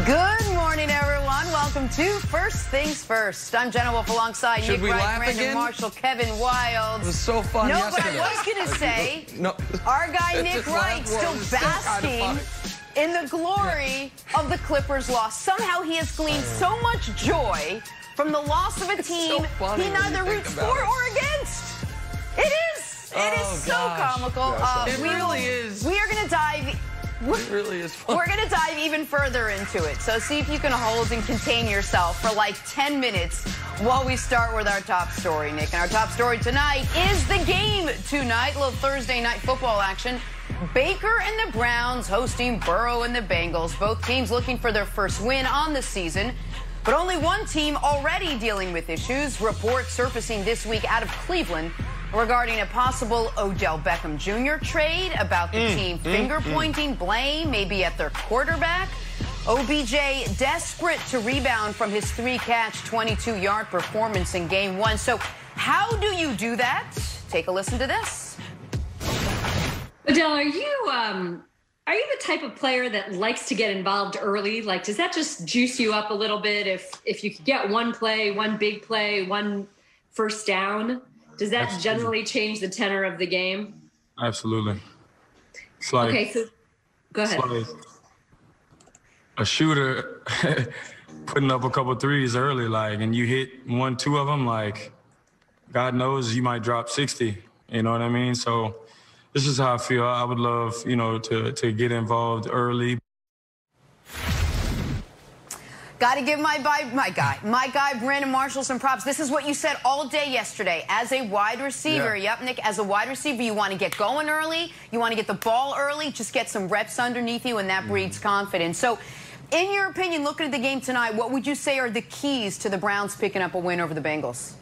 Good morning, everyone. Welcome to First Things First. I'm Jenna Wolf alongside Nick Wright, Brandon Marshall, Kevin Wild. It was so fun yesterday. But I was going to say, our guy Nick Wright still basking in the glory of the Clippers' loss. Somehow he has gleaned so much joy from the loss of a team he neither roots for or against. It is. It is so comical. It really is. We are going to dive. It really is fun. We're going to dive even further into it. So see if you can hold and contain yourself for like 10 minutes while we start with our top story, Nick. And our top story tonight is the game tonight. A little Thursday night football action. Baker and the Browns hosting Burrow and the Bengals. Both teams looking for their first win on the season. But only one team already dealing with issues. Reports surfacing this week out of Cleveland regarding a possible Odell Beckham Jr. trade, about the team finger-pointing blame, maybe at their quarterback. OBJ desperate to rebound from his 3-catch, 22-yard performance in Game 1. So how do you do that? Take a listen to this. Odell, are you the type of player that likes to get involved early? Like, does that just juice you up a little bit if you could get one play, one big play, one first down? Does that generally change the tenor of the game? Absolutely. It's like, okay, so go ahead. It's like a shooter putting up a couple threes early, and you hit 1, 2 of them, God knows you might drop 60. You know what I mean? So this is how I feel. I would love, to get involved early. Got to give my guy, Brandon Marshall, some props. This is what you said all day yesterday. As a wide receiver, yep, Nick, as a wide receiver, you want to get going early. You want to get the ball early. Just get some reps underneath you, and that breeds confidence. So, in your opinion, looking at the game tonight, what would you say are the keys to the Browns picking up a win over the Bengals?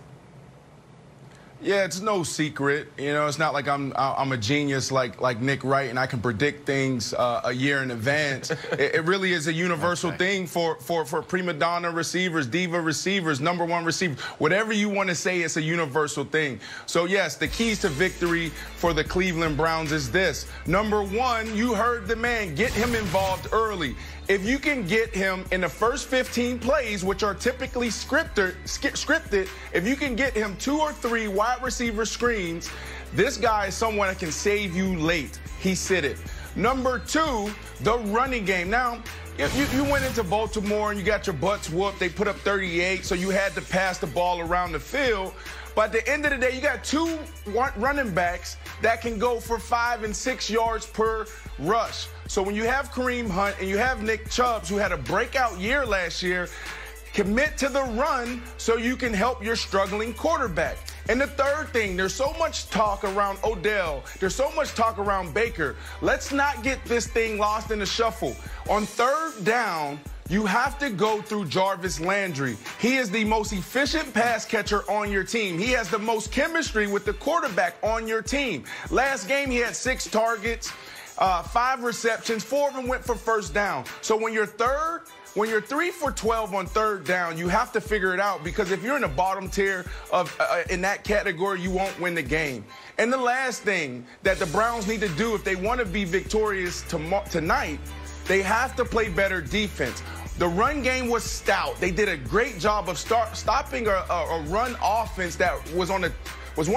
Yeah, it's no secret. It's not like I'm a genius like Nick Wright and I can predict things a year in advance. It really is a universal thing for prima donna receivers, diva receivers, #1 receivers. Whatever you want to say, it's a universal thing. So, yes, the keys to victory for the Cleveland Browns is this. #1, you heard the man. Get him involved early. If you can get him in the first 15 plays, which are typically scripted, if you can get him 2 or 3 wide receiver screens, this guy is someone that can save you late. He said it. #2, the running game. Now, if you went into Baltimore and you got your butts whooped, they put up 38, so you had to pass the ball around the field. But at the end of the day, you got 2 running backs that can go for 5 and 6 yards per rush. So when you have Kareem Hunt and you have Nick Chubb, who had a breakout year last year, commit to the run so you can help your struggling quarterback. And the third thing, there's so much talk around Odell. There's so much talk around Baker. Let's not get this thing lost in the shuffle. On 3rd down, you have to go through Jarvis Landry. He is the most efficient pass catcher on your team. He has the most chemistry with the quarterback on your team. Last game, he had 6 targets, 5 receptions, 4 of them went for first down. So when you're 3 for 12 on 3rd down, you have to figure it out, because if you're in the bottom tier of in that category, you won't win the game. And the last thing that the Browns need to do if they want to be victorious tonight, they have to play better defense. The run game was stout. They did a great job of stopping a run offense that was one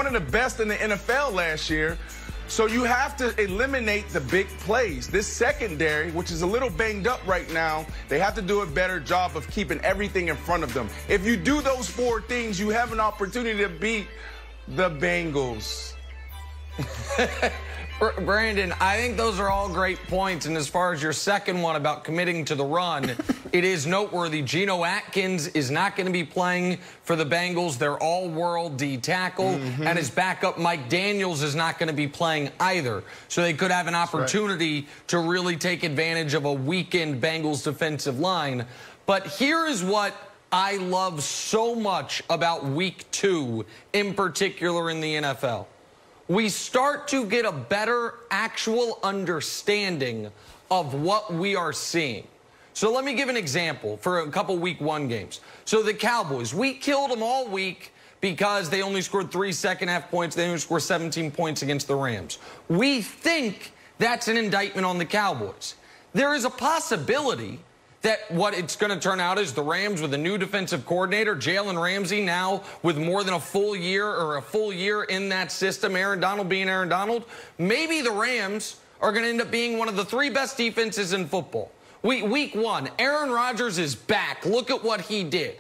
of the best in the NFL last year. So you have to eliminate the big plays. This secondary, which is a little banged up right now, they have to do a better job of keeping everything in front of them. If you do those 4 things, you have an opportunity to beat the Bengals. Brandon, I think those are all great points. And as far as your second one about committing to the run, it is noteworthy. Geno Atkins is not going to be playing for the Bengals. They're all-world D tackle. And his backup, Mike Daniels, is not going to be playing either. So they could have an opportunity to really take advantage of a weakened Bengals defensive line. But here is what I love so much about Week 2, in particular in the NFL. We start to get a better actual understanding of what we are seeing. So let me give an example for a couple Week 1 games. So the Cowboys, we killed them all week because they only scored 3 second-half points. They only scored 17 points against the Rams. We think that's an indictment on the Cowboys. There is a possibility that what it's going to turn out is the Rams with a new defensive coordinator, Jalen Ramsey, now with more than a full year in that system, Aaron Donald being Aaron Donald, maybe the Rams are going to end up being one of the 3 best defenses in football. Week 1, Aaron Rodgers is back. Look at what he did.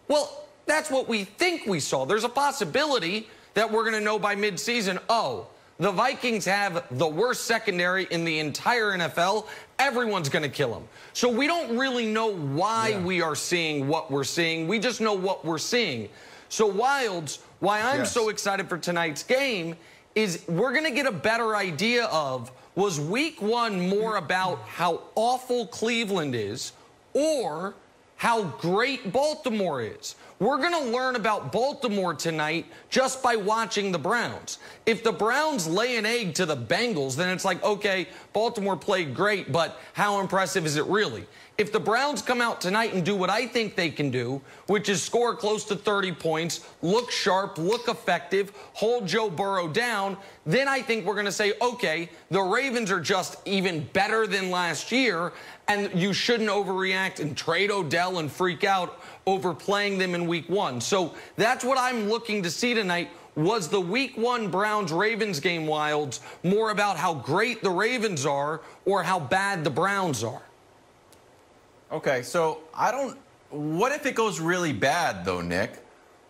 Well, that's what we think we saw. There's a possibility that we're going to know by midseason, oh, the Vikings have the worst secondary in the entire NFL. Everyone's going to kill them. So we don't really know why we are seeing what we're seeing. We just know what we're seeing. So, Wildes, why I'm so excited for tonight's game is we're going to get a better idea of, was week 1 more about how awful Cleveland is or how great Baltimore is? We're going to learn about Baltimore tonight just by watching the Browns. If the Browns lay an egg to the Bengals, then it's like, okay, Baltimore played great, but how impressive is it really? If the Browns come out tonight and do what I think they can do, which is score close to 30 points, look sharp, look effective, hold Joe Burrow down, then I think we're going to say, okay, the Ravens are just even better than last year, and you shouldn't overreact and trade Odell and freak out over playing them in week 1. So that's what I'm looking to see tonight. Was the week 1 Browns-Ravens game, Wildes, more about how great the Ravens are or how bad the Browns are? Okay, so what if it goes really bad, though, Nick?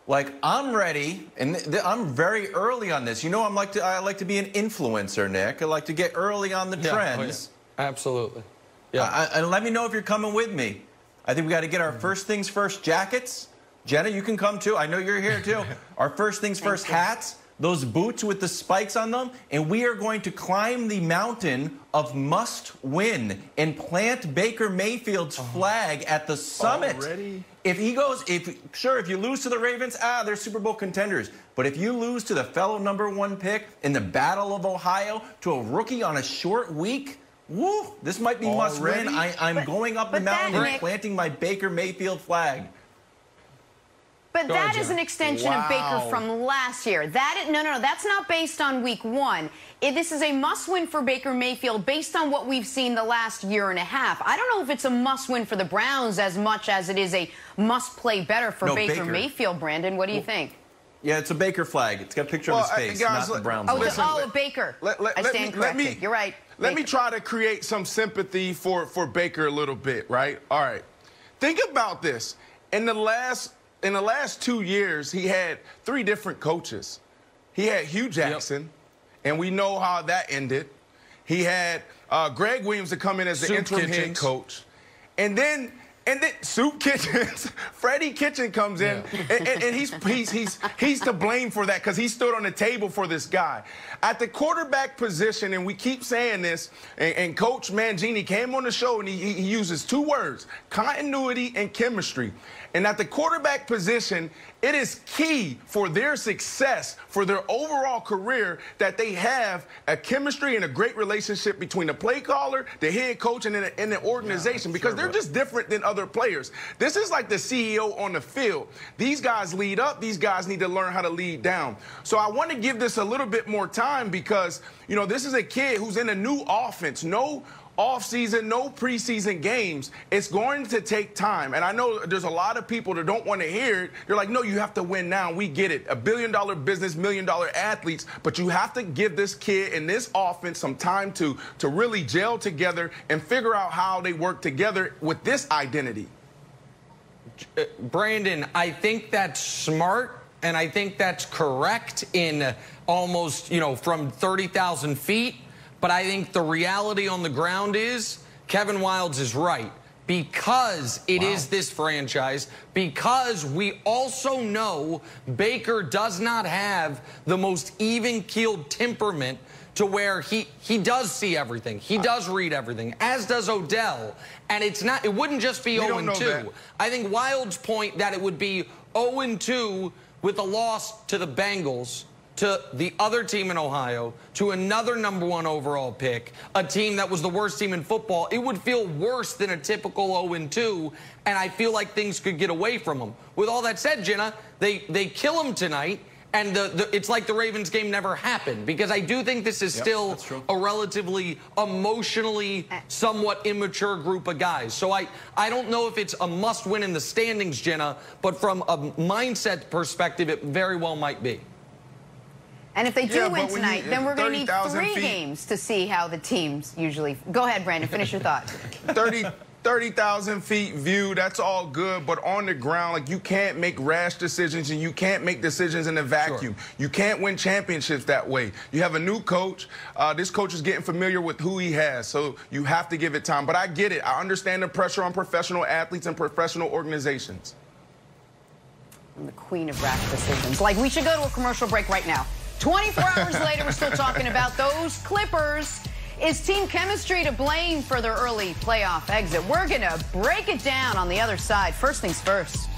Like, I'm ready, and I'm very early on this. You know, I like to be an influencer, Nick. I like to get early on the trends. Oh, yeah. Absolutely. Yeah. And let me know if you're coming with me. I think we got to get our first things first jackets. Jenna, you can come too. I know you're here too. Our first things first hats, those boots with the spikes on them, and we are going to climb the mountain of must win and plant Baker Mayfield's flag at the summit. Already? If you lose to the Ravens, they're Super Bowl contenders. But if you lose to the fellow #1 pick in the Battle of Ohio to a rookie on a short week, woo, this might be must win. I'm going up the mountain and planting my Baker Mayfield flag. But that is an extension of Baker from last year. No, that's not based on week 1. This is a must-win for Baker Mayfield based on what we've seen the last year and a half. I don't know if it's a must-win for the Browns as much as it is a must-play better for Baker Mayfield, Brandon. What do you think? Yeah, it's a Baker flag. It's got a picture of his face, guys, not the Browns. A Baker. I stand corrected. You're right. Let me try to create some sympathy for Baker a little bit, right? All right. Think about this. In the last 2 years, he had 3 different coaches. He had Hugh Jackson, and we know how that ended. He had Greg Williams to come in as the interim head coach. And then Soup Kitchens, Freddie Kitchen comes in, and he's to blame for that because he stood on the table for this guy. At the quarterback position, and we keep saying this, and Coach Mangini came on the show, and he uses 2 words, continuity and chemistry. And at the quarterback position, it is key for their success, for their overall career, that they have a chemistry and a great relationship between the play caller, the head coach, and the organization, because they're just different than other players. This is like the CEO on the field. These guys lead up. These guys need to learn how to lead down. So I want to give this a little bit more time because, you know, this is a kid who's in a new offense. No off-season, no preseason games. It's going to take time. And I know there's a lot of people that don't want to hear it. They're like, no, you have to win now. We get it. $1 billion business, $1 million athletes. But you have to give this kid and this offense some time to really gel together and figure out how they work together with this identity. Brandon, I think that's smart. And I think that's correct in almost, from 30,000 feet. But I think the reality on the ground is Kevin Wildes is right. Because it is this franchise, because we also know Baker does not have the most even-keeled temperament to where he does see everything. He does read everything, as does Odell. And it wouldn't just be 0-2. I think Wildes' point that it would be 0-2 with a loss to the Bengals, to the other team in Ohio, to another #1 overall pick, a team that was the worst team in football, it would feel worse than a typical 0-2, and I feel like things could get away from them. With all that said, Jenna, they kill him tonight, and it's like the Ravens game never happened, because I do think this is still a relatively emotionally somewhat immature group of guys. So I don't know if it's a must-win in the standings, Jenna, but from a mindset perspective, it very well might be. And if they do win tonight, then we're going to need 3 games to see how the teams usually... Go ahead, Brandon. Finish your thought. 30,000 feet view, that's all good, but on the ground, like, you can't make rash decisions, and you can't make decisions in a vacuum. Sure. You can't win championships that way. You have a new coach. This coach is getting familiar with who he has, so you have to give it time. But I get it. I understand the pressure on professional athletes and professional organizations. I'm the queen of rash decisions. Like, we should go to a commercial break right now. 24 hours later, we're still talking about those Clippers. Is team chemistry to blame for their early playoff exit? We're going to break it down on the other side. First things first.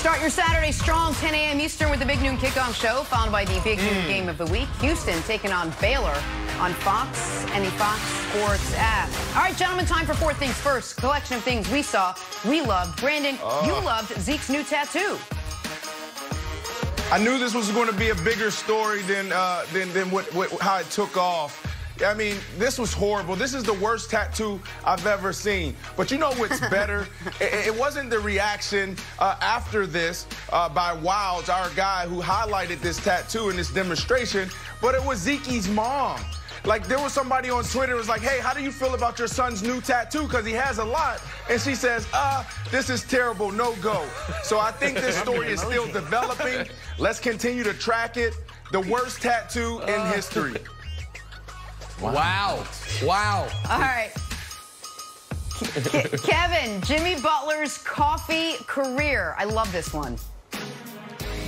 Start your Saturday strong, 10 a.m. Eastern with the Big Noon Kickoff Show, followed by the Big Noon Game of the Week. Houston taking on Baylor on Fox and the Fox Sports app. All right, gentlemen, time for 4 things first. Collection of things we saw, we loved. Brandon, you loved Zeke's new tattoo. I knew this was going to be a bigger story than how it took off. I mean, this was horrible. This is the worst tattoo I've ever seen. But you know what's better? It wasn't the reaction after this by Wilds, our guy who highlighted this tattoo in this demonstration, but it was Zeke's mom. Like, there was somebody on Twitter who was like, hey, how do you feel about your son's new tattoo? Because he has a lot. And she says, this is terrible, no go. So I think this story is still developing. Let's continue to track it. The worst tattoo in history. Wow. Wow. All right. Kevin, Jimmy Butler's coffee career. I love this one.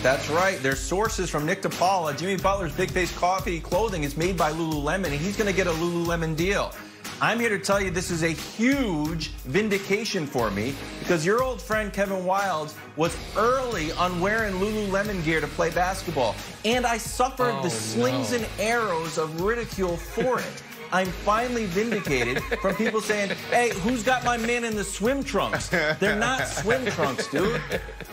That's right. There's sources from Nick DePaula. Jimmy Butler's Big Face Coffee clothing is made by Lululemon, and he's going to get a Lululemon deal. I'm here to tell you this is a huge vindication for me, because your old friend Kevin Wildes was early on wearing Lululemon gear to play basketball, and I suffered the slings and arrows of ridicule for it. I'm finally vindicated from people saying, hey, who's got my man in the swim trunks? They're not swim trunks, dude.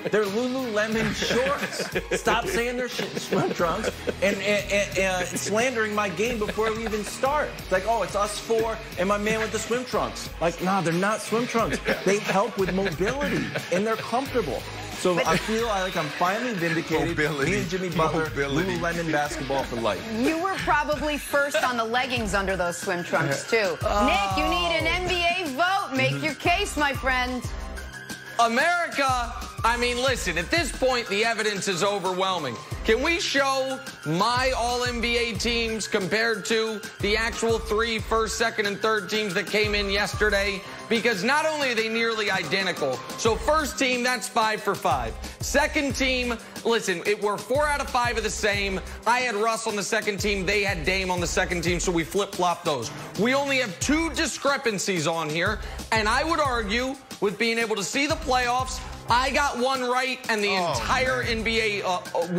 They're Lululemon shorts. Stop saying they're swim trunks and slandering my game before we even start. It's like, oh, it's us 4 and my man with the swim trunks. Like, nah, they're not swim trunks. They help with mobility, and they're comfortable. So I feel like I'm finally vindicated. Me and Jimmy Butler, Lululemon basketball for life. You were probably first on the leggings under those swim trunks, too. Nick, you need an NBA vote. Make your case, my friend. America, I mean, listen, at this point, the evidence is overwhelming. Can we show my All-NBA teams compared to the actual 3 first, second, and third teams that came in yesterday? Because not only are they nearly identical, so first team, that's 5 for 5. Second team, listen, we're 4 out of 5 of the same. I had Russ on the second team. They had Dame on the second team, so we flip-flopped those. We only have 2 discrepancies on here, and I would argue, with being able to see the playoffs, I got one right, and the entire NBA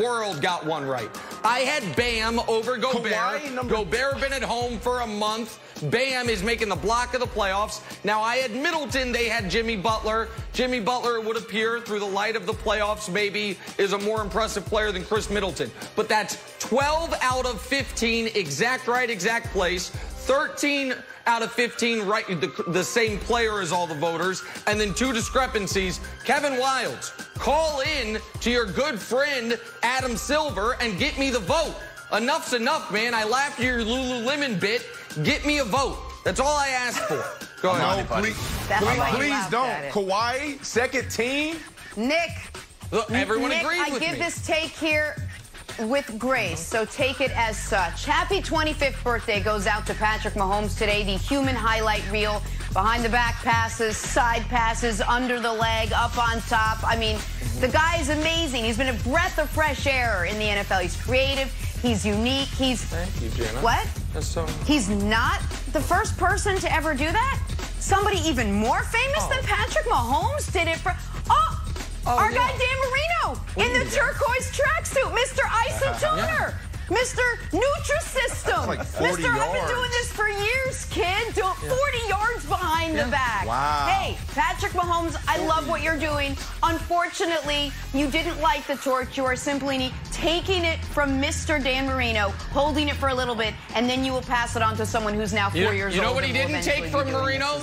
world got one right. I had Bam over Gobert. Gobert been at home for a month. Bam is making the block of the playoffs. Now, I had Middleton. They had Jimmy Butler. Jimmy Butler, would appear through the light of the playoffs, maybe is a more impressive player than Chris Middleton. But that's 12 out of 15, exact right, exact place. 13 out of 15 right, the same player as all the voters, and then 2 discrepancies. Kevin Wildes, call in to your good friend Adam Silver and get me the vote. Enough's enough, man. I laughed at your Lululemon bit. Get me a vote. That's all I asked for. Go ahead. No, please don't. Kawhi, second team. Nick. Look, everyone agrees with me. I give this take here with grace, so take it as such. Happy 25th birthday goes out to Patrick Mahomes today. The human highlight reel, behind the back passes, side passes, under the leg, up on top. I mean, the guy is amazing. He's been a breath of fresh air in the NFL. He's creative. He's unique. Thank you, Jenna. What? That's so... He's not the first person to ever do that? Somebody even more famous than Patrick Mahomes did it for... Our guy Dan Marino in the turquoise tracksuit, Mr. Isotoner, Mr. Nutrisystem. Like 40 Mr. yards. I've been doing this for years, kid. 40 yards behind in the bag. Wow. Hey, Patrick Mahomes, I love what you're doing. Unfortunately, you didn't light the torch. You are simply taking it from Mr. Dan Marino, holding it for a little bit, and then you will pass it on to someone who's now 4 years old. You know what he didn't take from Marino?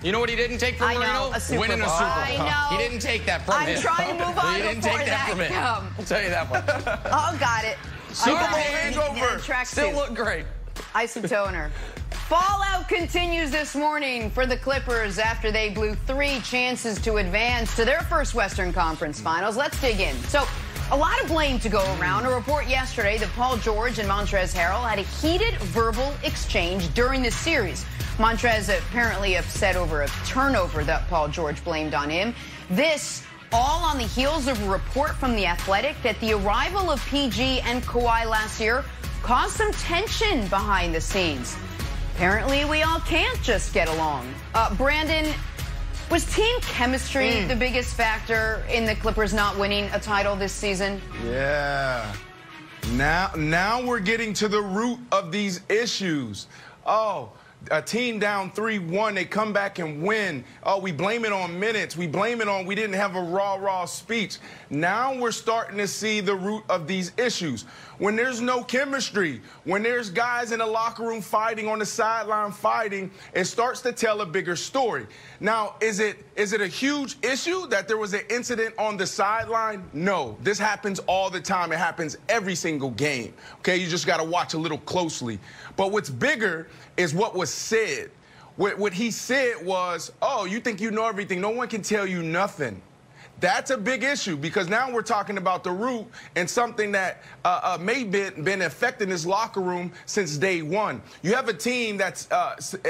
You know what he didn't take from Marino? Winning a Super Bowl. I know. He didn't take that from him. I'm trying to move on. He didn't take that from him. I'll tell you that much. Oh, got it. Super Bowl hangover. Still look great. Isotoner. Fallout continues this morning for the Clippers after they blew 3 chances to advance to their first Western Conference Finals. Let's dig in. So, a lot of blame to go around. A report yesterday that Paul George and Montrezl Harrell had a heated verbal exchange during this series. Montrezl apparently upset over a turnover that Paul George blamed on him. This all on the heels of a report from The Athletic that the arrival of PG and Kawhi last year caused some tension behind the scenes. Apparently, we all can't just get along. Brandon, was team chemistry the biggest factor in the Clippers not winning a title this season? Yeah. Now we're getting to the root of these issues. Oh, a team down 3-1, they come back and win. Oh, we blame it on minutes. We blame it on we didn't have a raw speech. Now we're starting to see the root of these issues. When there's no chemistry, when there's guys in the locker room fighting, on the sideline fighting, it starts to tell a bigger story. Now, is it a huge issue that there was an incident on the sideline? No. This happens all the time. It happens every single game. Okay, you just got to watch a little closely. But what's bigger is what was said. What he said was, oh, you think you know everything. No one can tell you nothing. That's a big issue because now we're talking about the root and something that may been affecting this locker room since day one. You have a team that's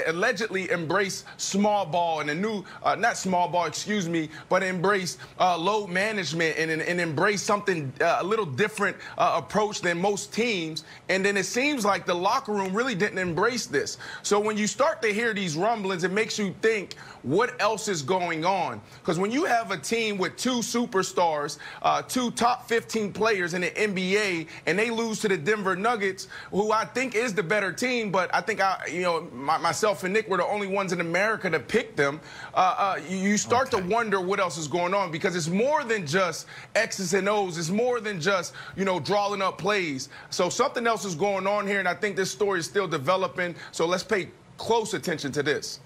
allegedly embraced small ball and a new, not small ball, excuse me, but embraced load management and embraced something a little different approach than most teams. And then it seems like the locker room really didn't embrace this. So when you start to hear these rumblings, it makes you think, what else is going on? Because when you have a team with 2 superstars, 2 top 15 players in the NBA, and they lose to the Denver Nuggets, who I think is the better team, but I think myself and Nick were the only ones in America to pick them. You start to wonder what else is going on because it's more than just X's and O's. It's more than just, drawing up plays. So something else is going on here, and I think this story is still developing. So let's pay close attention to this.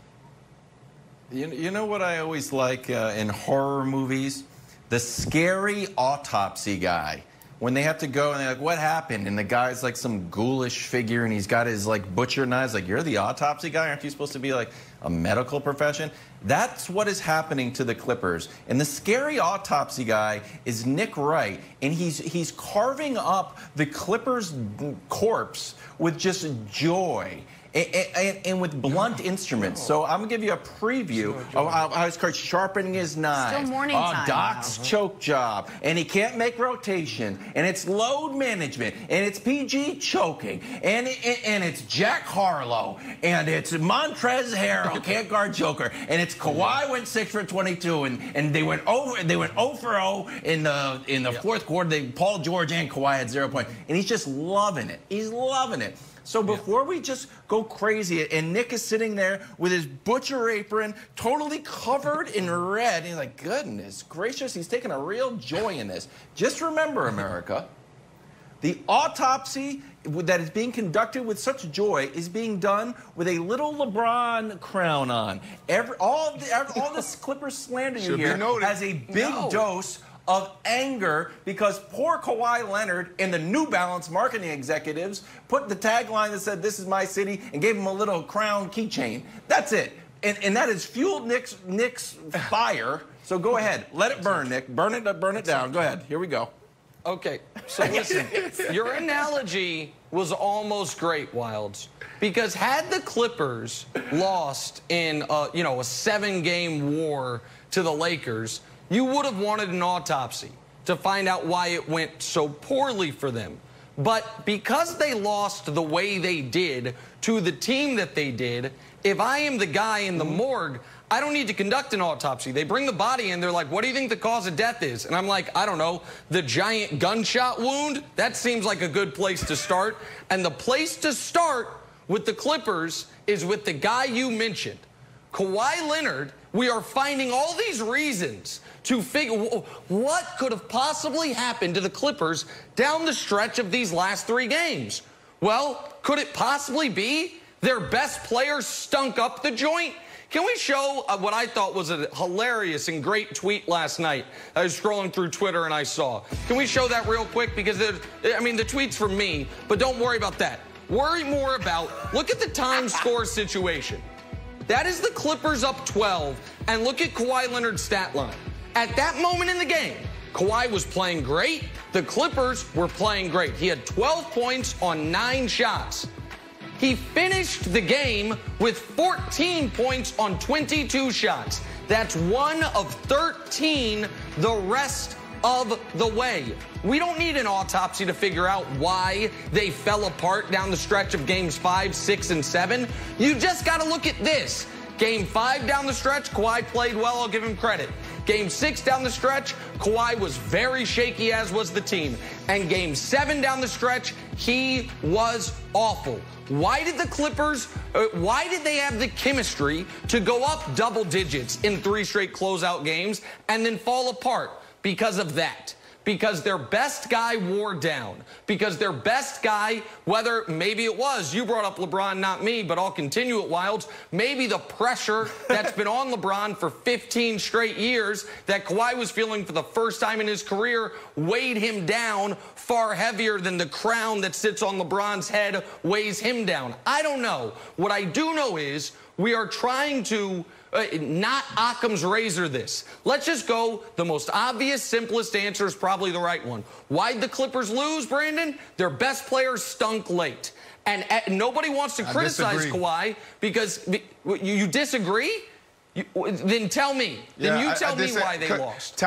You know what I always like in horror movies? The scary autopsy guy. When they have to go and they're like, what happened? And the guy's like some ghoulish figure and he's got his like butcher knives. Like, you're the autopsy guy? Aren't you supposed to be like a medical profession? That's what is happening to the Clippers. And the scary autopsy guy is Nick Wright. And he's carving up the Clippers' corpse with just joy. And with blunt instruments. So I'm going to give you a preview of how he's sharpening his knives. Still morning time. Doc's choke job. And he can't make rotation. And it's load management. And it's PG choking. And it's Jack Harlow. And it's Montrezl Harrell, can't guard Joker. And it's Kawhi went 6 for 22. And they went 0 for 0 in the fourth quarter. Paul George and Kawhi had 0 points. And he's just loving it. He's loving it. So before we just go crazy, and Nick is sitting there with his butcher apron totally covered in red, and he's like, goodness gracious, he's taking a real joy in this. Just remember, America, the autopsy that is being conducted with such joy is being done with a little LeBron crown on. All this Clippers slander you hear has a big dose of anger because poor Kawhi Leonard and the New Balance marketing executives put the tagline that said, "This is my city," and gave him a little crown keychain. That's it. And that has fueled Nick's fire. So go ahead. Let it burn, Nick. Burn it down. Go ahead. Here we go. Okay, so listen, your analogy was almost great, Wilds, because had the Clippers lost in a 7-game war to the Lakers, you would have wanted an autopsy to find out why it went so poorly for them. But because they lost the way they did to the team that they did, if I am the guy in the morgue, I don't need to conduct an autopsy. They bring the body in. They're like, what do you think the cause of death is? And I'm like, I don't know, the giant gunshot wound? That seems like a good place to start. And the place to start with the Clippers is with the guy you mentioned, Kawhi Leonard, we are finding all these reasons to figure what could have possibly happened to the Clippers down the stretch of these last 3 games. Well, could it possibly be their best player stunk up the joint? Can we show what I thought was a hilarious and great tweet last night? I was scrolling through Twitter and I saw. Can we show that real quick? Because, I mean, the tweet's from me, but don't worry about that. Worry more about, look at the time score situation. That is the Clippers up 12, and look at Kawhi Leonard's stat line. At that moment in the game, Kawhi was playing great. The Clippers were playing great. He had 12 points on 9 shots. He finished the game with 14 points on 22 shots. That's 1 of 13 the rest of the way. We don't need an autopsy to figure out why they fell apart down the stretch of games 5, 6, and 7. You just got to look at this. Game 5 down the stretch, Kawhi played well, I'll give him credit. Game 6 down the stretch, Kawhi was very shaky, as was the team. And Game 7 down the stretch, he was awful. Why did the Clippers, why did they have the chemistry to go up double digits in 3 straight closeout games and then fall apart? Because of that. Because their best guy wore down. Because their best guy, whether maybe it was, you brought up LeBron, not me, but I'll continue it, Wilds. Maybe the pressure that's been on LeBron for 15 straight years that Kawhi was feeling for the first time in his career weighed him down far heavier than the crown that sits on LeBron's head weighs him down. I don't know. What I do know is we are trying to not Occam's razor this. Let's just go. The most obvious, simplest answer is probably the right one. Why'd the Clippers lose, Brandon? Their best players stunk late. And nobody wants to criticize Kawhi because you disagree? Then tell me. Then you tell me why they lost.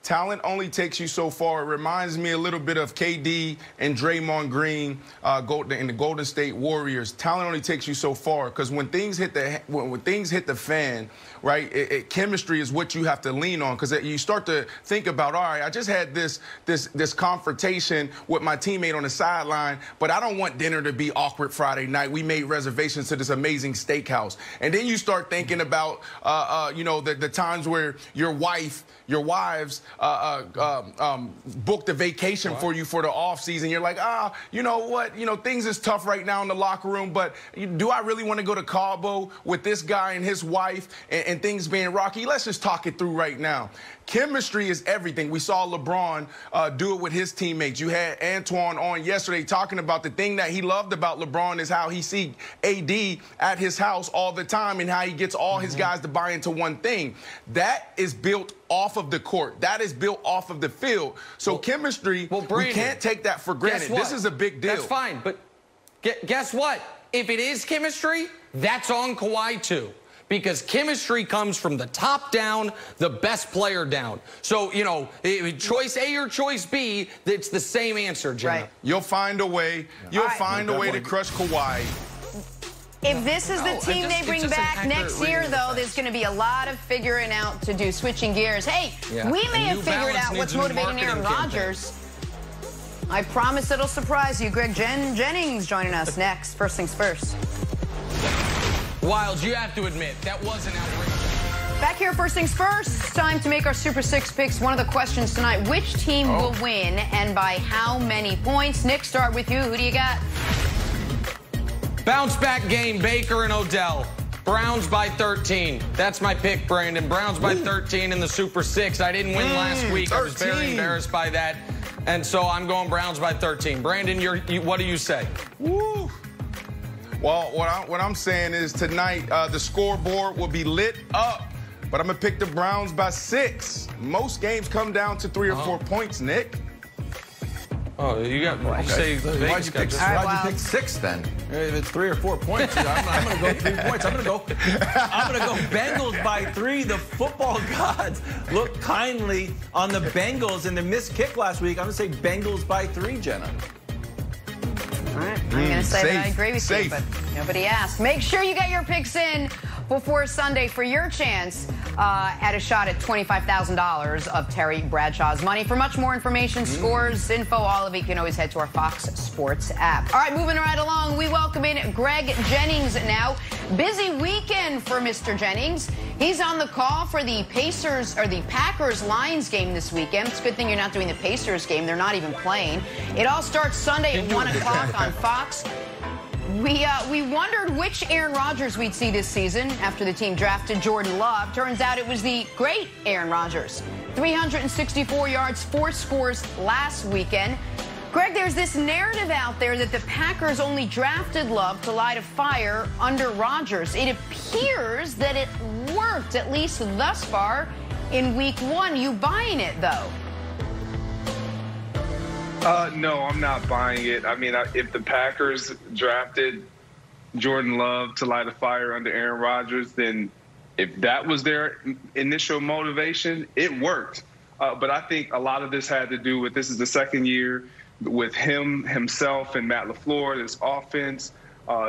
Talent only takes you so far. It reminds me a little bit of KD and Draymond Green in the Golden State Warriors. Talent only takes you so far because when things hit the fan, right? Chemistry is what you have to lean on because you start to think about, all right, I just had this confrontation with my teammate on the sideline, but I don't want dinner to be awkward Friday night. We made reservations to this amazing steakhouse, and then you start thinking about the times where your wives booked a vacation for you for the off season. You're like, you know what? Things is tough right now in the locker room, but do I really want to go to Cabo with this guy and his wife and things being rocky? Let's just talk it through right now. Chemistry is everything. We saw LeBron do it with his teammates. You had Antoine on yesterday talking about the thing that he loved about LeBron is how he see AD at his house all the time and how he gets all his guys to buy into one thing. That is built off of the court. That is built off of the field. So chemistry, Brandon, we can't take that for granted. This is a big deal. That's fine, but guess what? If it is chemistry, that's on Kawhi too. Because chemistry comes from the top down, the best player down. So, choice A or choice B, it's the same answer, Jenna. Right. You'll find a way. You'll find a way to crush Kawhi. If this is the team they bring back next year, though, there's going to be a lot of figuring out to do, switching gears. Hey, we may have figured out what's motivating Aaron Rodgers. I promise it'll surprise you. Greg Jennings joining us next. First things first. Wilds, you have to admit, that was an outrageous. Back here, first things first. It's time to make our Super 6 picks. One of the questions tonight, which team will win and by how many points? Nick, start with you. Who do you got? Bounce back game, Baker and Odell. Browns by 13. That's my pick, Brandon. Browns by 13 in the Super 6. I didn't win last week. 13. I was very embarrassed by that. And so I'm going Browns by 13. Brandon, what do you say? Woo. Well, what I'm saying is tonight the scoreboard will be lit up, but I'm going to pick the Browns by 6. Most games come down to 3 or 4 points, Nick. Oh, you got why'd you pick 6 then? If it's 3 or 4 points, I'm going to go 3 points. I'm going to go Bengals by 3. The football gods look kindly on the Bengals in the missed kick last week. I'm going to say Bengals by 3, Jenna. All right, I'm going to say that I agree with you, but nobody asked. Make sure you get your picks in before Sunday for your chance at a shot at $25,000 of Terry Bradshaw's money. For much more information, scores, info, all of it, you can always head to our Fox Sports app. All right, moving right along, we welcome in Greg Jennings now. Busy weekend for Mr. Jennings. He's on the call for the Packers-Lions game this weekend. It's a good thing you're not doing the Pacers game. They're not even playing. It all starts Sunday at 1 o'clock on Fox. We wondered which Aaron Rodgers we'd see this season after the team drafted Jordan Love. Turns out it was the great Aaron Rodgers. 364 yards, 4 scores last weekend. Greg, there's this narrative out there that the Packers only drafted Love to light a fire under Rodgers. It appears that it worked, at least thus far, in week 1. You buying it, though? No, I'm not buying it. I mean, if the Packers drafted Jordan Love to light a fire under Aaron Rodgers, then if that was their initial motivation, it worked. But I think a lot of this had to do with this is the second year with himself and Matt LaFleur, this offense.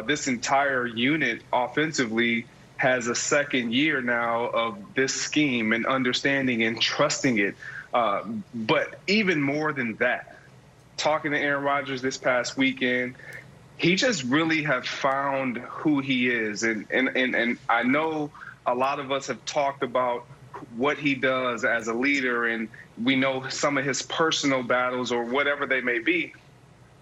This entire unit offensively has a second year now of this scheme and understanding and trusting it. But even more than that, talking to Aaron Rodgers this past weekend, he just really have found who he is. And I know a lot of us have talked about what he does as a leader, and we know some of his personal battles or whatever they may be,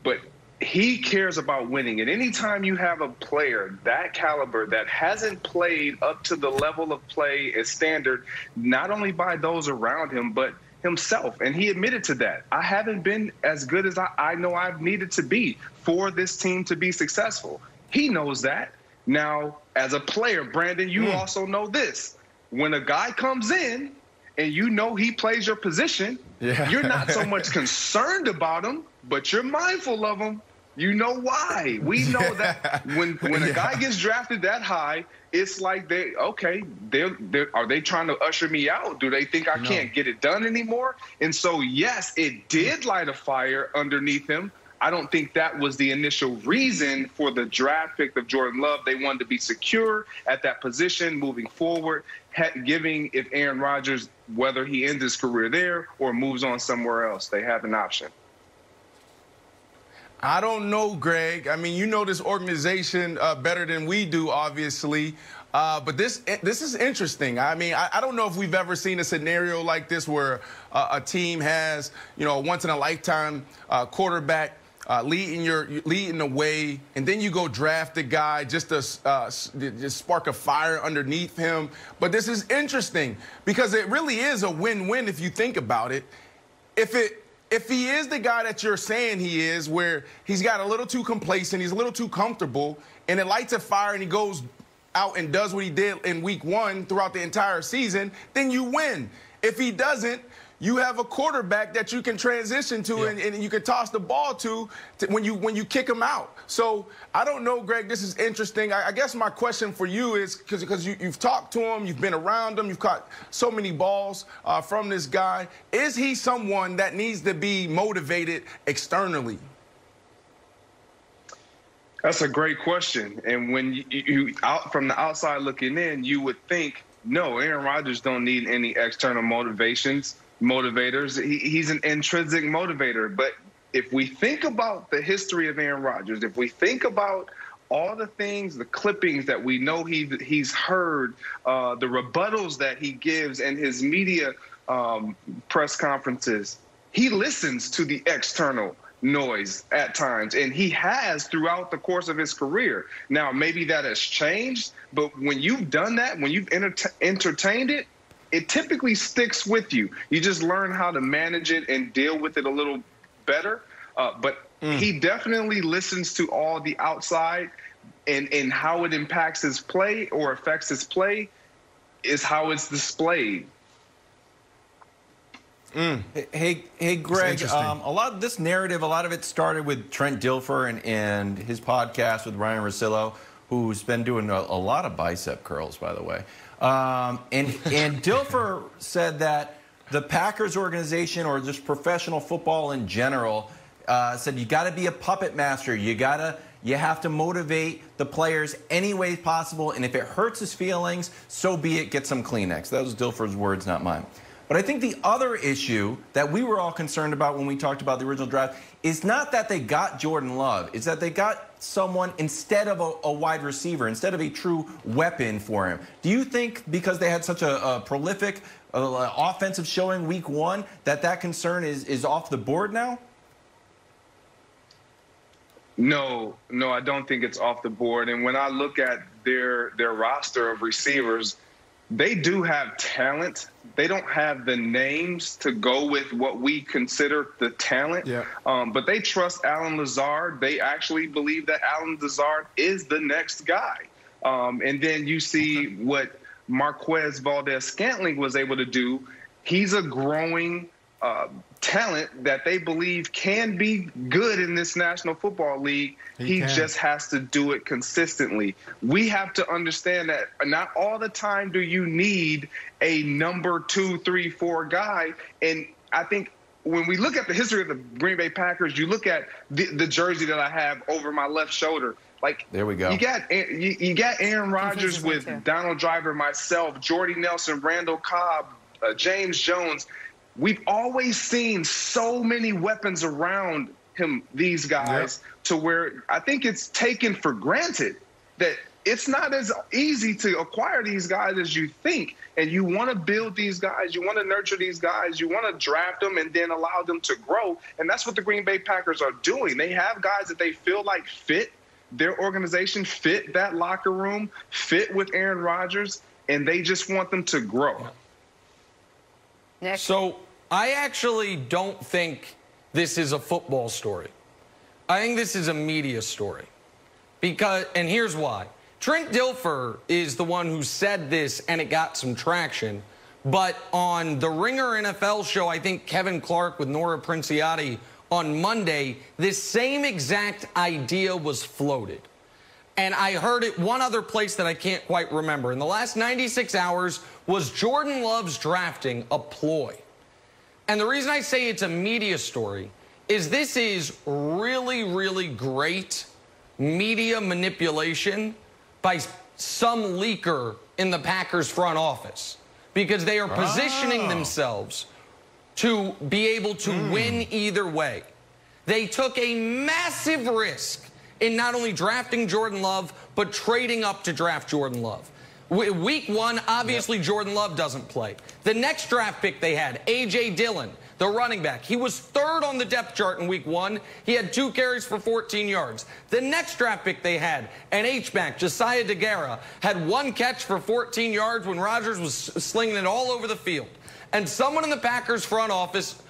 but he cares about winning. And anytime you have a player that caliber that hasn't played up to the level of play and standard, not only by those around him, but himself, and he admitted to that. I haven't been as good as I know I've needed to be for this team to be successful. He knows that. Now, as a player, Brandon, you also know this. When a guy comes in and you know he plays your position, you're not so much concerned about him, but you're mindful of him. You know why. We know that when a guy gets drafted that high, it's like are they trying to usher me out? Do they think I can't get it done anymore? And so, yes, it did light a fire underneath him. I don't think that was the initial reason for the draft pick of Jordan Love. They wanted to be secure at that position moving forward, giving if Aaron Rodgers, whether he ends his career there or moves on somewhere else, they have an option. I don't know, Greg. I mean, you know this organization better than we do, obviously. But this is interesting. I mean, I don't know if we've ever seen a scenario like this where a team has, a once-in-a-lifetime quarterback leading the way, and then you go draft a guy just to spark a fire underneath him. But this is interesting because it really is a win-win if you think about it. If he is the guy that you're saying he is, where he's got a little too complacent, he's a little too comfortable, and it lights a fire and he goes out and does what he did in week 1 throughout the entire season, then you win. If he doesn't, you have a quarterback that you can transition to and you can toss the ball to when you kick him out. So I don't know, Greg, this is interesting. I guess my question for you is, because you've talked to him, you've been around him, you've caught so many balls from this guy. Is he someone that needs to be motivated externally? That's a great question. And when you out from the outside looking in, you would think, no, Aaron Rodgers don't need any external motivators. He's an intrinsic motivator. But if we think about the history of Aaron Rodgers, if we think about all the things, the clippings that we know he's heard, the rebuttals that he gives in his media press conferences, he listens to the external noise at times, and he has throughout the course of his career. Now, maybe that has changed, but when you've done that, when you've entertained it, it typically sticks with you. You just learn how to manage it and deal with it a little better. But he definitely listens to all the outside, and how it impacts his play or affects his play is how it's displayed. Hey, Greg, a lot of this narrative, a lot of it started with Trent Dilfer and his podcast with Ryan Russillo, who's been doing a lot of bicep curls, by the way. And Dilfer said that the Packers organization, or just professional football in general, said you got to be a puppet master. You got You have to motivate the players any way possible, and if it hurts his feelings, so be it. Get some Kleenex. That was Dilfer's words, not mine. But I think the other issue that we were all concerned about when we talked about the original draft is not that they got Jordan Love. It's that they got someone instead of a wide receiver, instead of a true weapon for him. Do you think because they had such a prolific offensive showing week 1 that concern is off the board now? No, I don't think it's off the board. And when I look at their roster of receivers, they do have talent. They don't have the names to go with what we consider the talent. Yeah. But they trust Allen Lazard. They actually believe that Allen Lazard is the next guy. And then you see what Marquez Valdes-Scantling was able to do. He's a growing talent that they believe can be good in this National Football League. He just has to do it consistently. We have to understand that not all the time do you need a number 2, 3, 4 guy. And I think when we look at the history of the Green Bay Packers, you look at the jersey that I have over my left shoulder. Like, there we go. You got Aaron Rodgers with Donald Driver, myself, Jordy Nelson, Randall Cobb, James Jones. We've always seen so many weapons around him, these guys, to where I think it's taken for granted that it's not as easy to acquire these guys as you think. And you want to build these guys. You want to nurture these guys. You want to draft them and then allow them to grow. And that's what the Green Bay Packers are doing. They have guys that they feel like fit their organization, fit that locker room, fit with Aaron Rodgers, and they just want them to grow. Nick? So I actually don't think this is a football story. I think this is a media story. And here's why. Trent Dilfer is the one who said this, and it got some traction. But on the Ringer NFL show, I think Kevin Clark with Nora Princiotti on Monday, this same exact idea was floated. And I heard it one other place that I can't quite remember. In the last 96 hours, was Jordan Love's drafting a ploy? And the reason I say it's a media story is this is really, really great media manipulation by some leaker in the Packers front office, because they are positioning themselves to be able to win either way. They took a massive risk in not only drafting Jordan Love, but trading up to draft Jordan Love. Week 1, obviously, Jordan Love doesn't play. The next draft pick they had, A.J. Dillon, the running back. He was 3rd on the depth chart in week 1. He had 2 carries for 14 yards. The next draft pick they had, an H-back, Josiah DeGuara, had 1 catch for 14 yards when Rodgers was slinging it all over the field. And someone in the Packers front office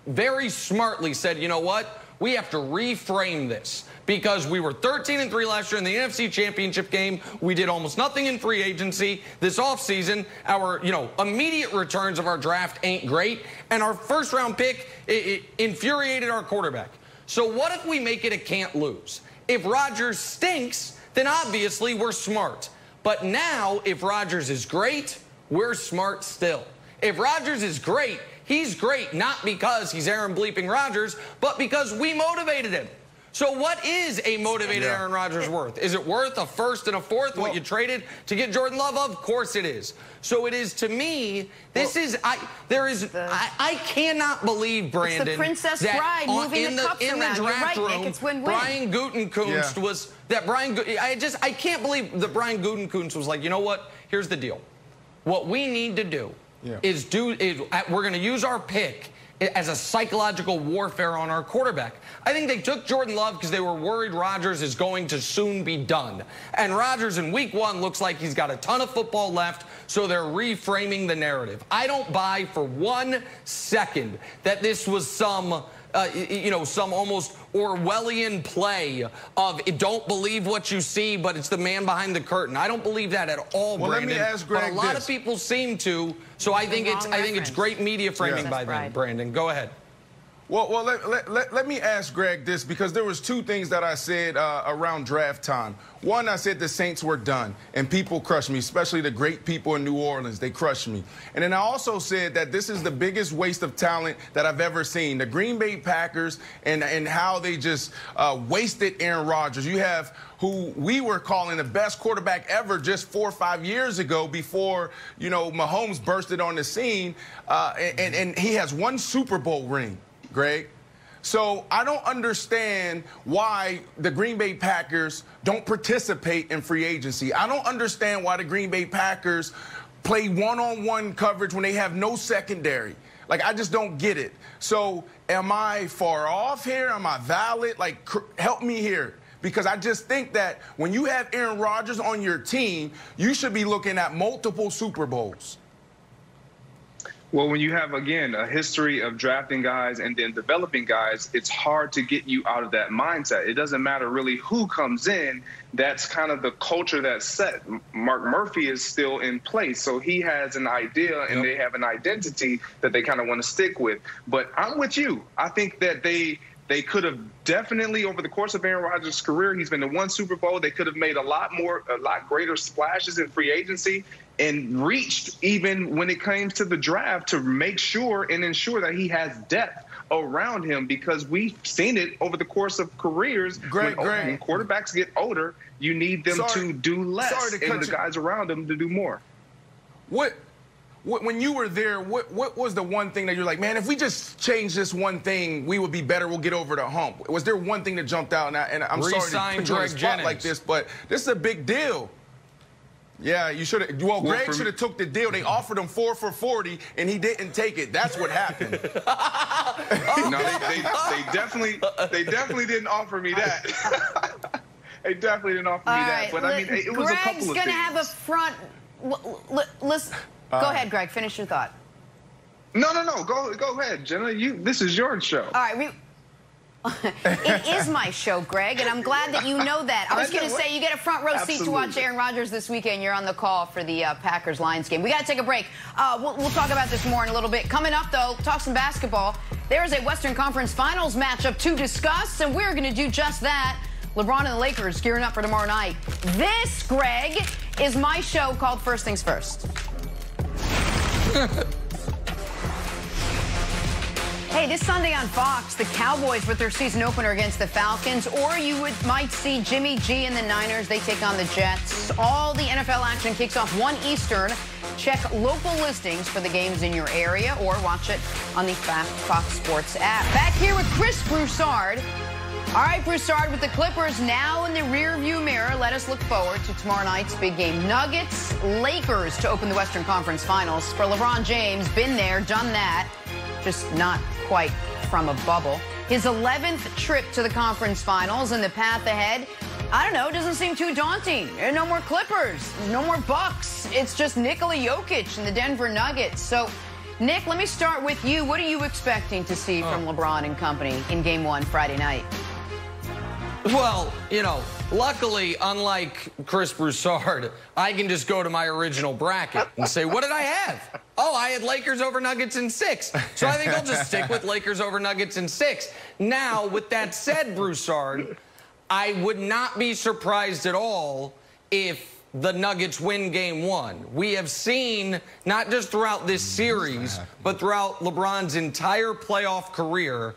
very smartly said, you know what? We have to reframe this, because we were 13-3 last year in the NFC Championship game. We did almost nothing in free agency this offseason. Our, immediate returns of our draft ain't great, and our first-round pick it infuriated our quarterback. So what if we make it a can't lose? If Rodgers stinks, then obviously we're smart. But now, if Rodgers is great, we're smart still. If Rodgers is great, he's great not because he's Aaron bleeping Rodgers, but because we motivated him. So what is a motivated Aaron Rodgers worth? Is it worth a 1st and a 4th, what you traded to get Jordan Love? Of course it is. So it is, to me, I cannot believe, Brandon, it's the Princess Bride moving the cups around. In the draft room, Nick, it's win-win. Brian Gutekunst was, I can't believe that Brian Gutekunst was like, you know what, here's the deal. What we need to do is we're going to use our pick as a psychological warfare on our quarterback. I think they took Jordan Love because they were worried Rodgers is going to soon be done. And Rodgers in week 1 looks like he's got a ton of football left, so they're reframing the narrative. I don't buy for 1 second that this was some almost Orwellian play of don't believe what you see, but it's the man behind the curtain. I don't believe that at all, Brandon. Let me ask Greg but a lot of people seem to, so I think it's great media framing by them, Brandon. Go ahead. Well, let me ask Greg this, because there was two things that I said around draft time. One, I said the Saints were done, and people crushed me, especially the great people in New Orleans. They crushed me. And then I also said that this is the biggest waste of talent that I've ever seen. The Green Bay Packers and how they just wasted Aaron Rodgers. You have who we were calling the best quarterback ever just 4 or 5 years ago, before, you know, Mahomes bursted on the scene, and he has 1 Super Bowl ring, Greg. So I don't understand why the Green Bay Packers don't participate in free agency. I don't understand why the Green Bay Packers play one-on-one coverage when they have no secondary. Like, I just don't get it. So am I far off here? Am I valid? Like, help me here. Because I just think that when you have Aaron Rodgers on your team, you should be looking at multiple Super Bowls. Well, when you have, again, a history of drafting guys and then developing guys, it's hard to get you out of that mindset. It doesn't matter really who comes in. That's kind of the culture that's set. Mark Murphy is still in place, so he has an idea and they have an identity that they kind of want to stick with. But I'm with you. I think that they could have definitely, over the course of Aaron Rodgers' career, he's been to 1 Super Bowl. They could have made a lot greater splashes in free agency and reached, even when it came to the draft, to make sure and ensure that he has depth around him, because we've seen it over the course of careers. When quarterbacks get older, you need them to do less and the guys around them to do more. When you were there, what was the one thing that you're like, man, if we just change this one thing, we would be better, we'll get over the hump? Was there one thing that jumped out? And I'm sorry to put you on the spot like this, but this is a big deal. Yeah, you should have. Well, Greg should have took the deal. They offered him 4 for $40, and he didn't take it. That's what happened. No, they definitely didn't offer me that. They definitely didn't offer me that. But I mean, it was a couple of things. Greg's gonna have a front. Listen, go ahead, Greg. Finish your thought. No. Go ahead, Jenna. This is your show. All right. It is my show, Greg, and I'm glad that you know that. I was going to say, you get a front row seat to watch Aaron Rodgers this weekend. You're on the call for the Packers-Lions game. We got to take a break. We'll talk about this more in a little bit. Coming up, though, talk some basketball. There is a Western Conference Finals matchup to discuss, and we're going to do just that. LeBron and the Lakers gearing up for tomorrow night. This, Greg, is my show called First Things First. Hey, this Sunday on Fox, the Cowboys with their season opener against the Falcons, or you might see Jimmy G and the Niners. They take on the Jets. All the NFL action kicks off 1 Eastern. Check local listings for the games in your area, or watch it on the Fox Sports app. Back here with Chris Broussard. All right, Broussard, with the Clippers now in the rearview mirror, let us look forward to tomorrow night's big game. Nuggets, Lakers to open the Western Conference Finals. For LeBron James, been there, done that, just not quite from a bubble. His 11th trip to the conference finals, and the path ahead, I don't know, doesn't seem too daunting. No more Clippers, no more Bucks. It's just Nikola Jokic and the Denver Nuggets. So, Nick, let me start with you. What are you expecting to see from LeBron and company in Game 1 Friday night? Well, you know, luckily, unlike Chris Broussard, I can just go to my original bracket and say, what did I have? Oh, I had Lakers over Nuggets in 6. So I think I'll just stick with Lakers over Nuggets in 6. Now, with that said, Broussard, I would not be surprised at all if the Nuggets win Game 1. We have seen, not just throughout this series, but throughout LeBron's entire playoff career,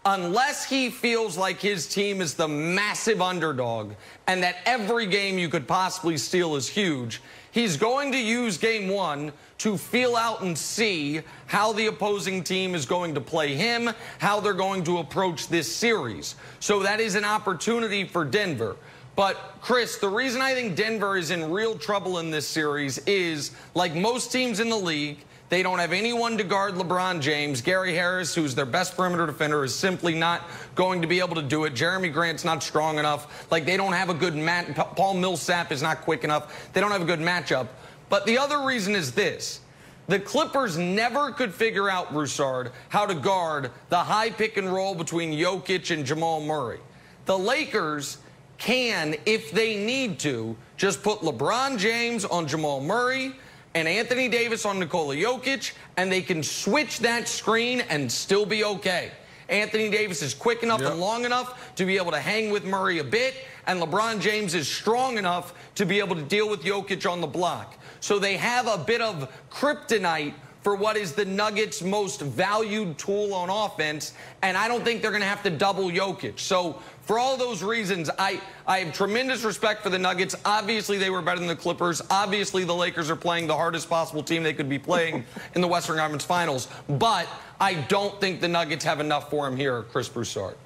unless he feels like his team is the massive underdog and that every game you could possibly steal is huge, he's going to use Game 1 to feel out and see how the opposing team is going to play him, how they're going to approach this series. So that is an opportunity for Denver. But, Chris, the reason I think Denver is in real trouble in this series is, like most teams in the league, they don't have anyone to guard LeBron James. Gary Harris, who's their best perimeter defender, is simply not going to be able to do it. Jeremy Grant's not strong enough. Like, they don't have a good match. Paul Millsap is not quick enough. They don't have a good matchup. But the other reason is this. The Clippers never could figure out, Broussard, how to guard the high pick and roll between Jokic and Jamal Murray. The Lakers can, if they need to, just put LeBron James on Jamal Murray and Anthony Davis on Nikola Jokic, and they can switch that screen and still be okay. Anthony Davis is quick enough and long enough to be able to hang with Murray a bit, and LeBron James is strong enough to be able to deal with Jokic on the block. So they have a bit of kryptonite for what is the Nuggets' most valued tool on offense, and I don't think they're going to have to double Jokic. So for all those reasons, I have tremendous respect for the Nuggets. Obviously, they were better than the Clippers. Obviously, the Lakers are playing the hardest possible team they could be playing in the Western Conference Finals. But I don't think the Nuggets have enough for him here, Chris Broussard.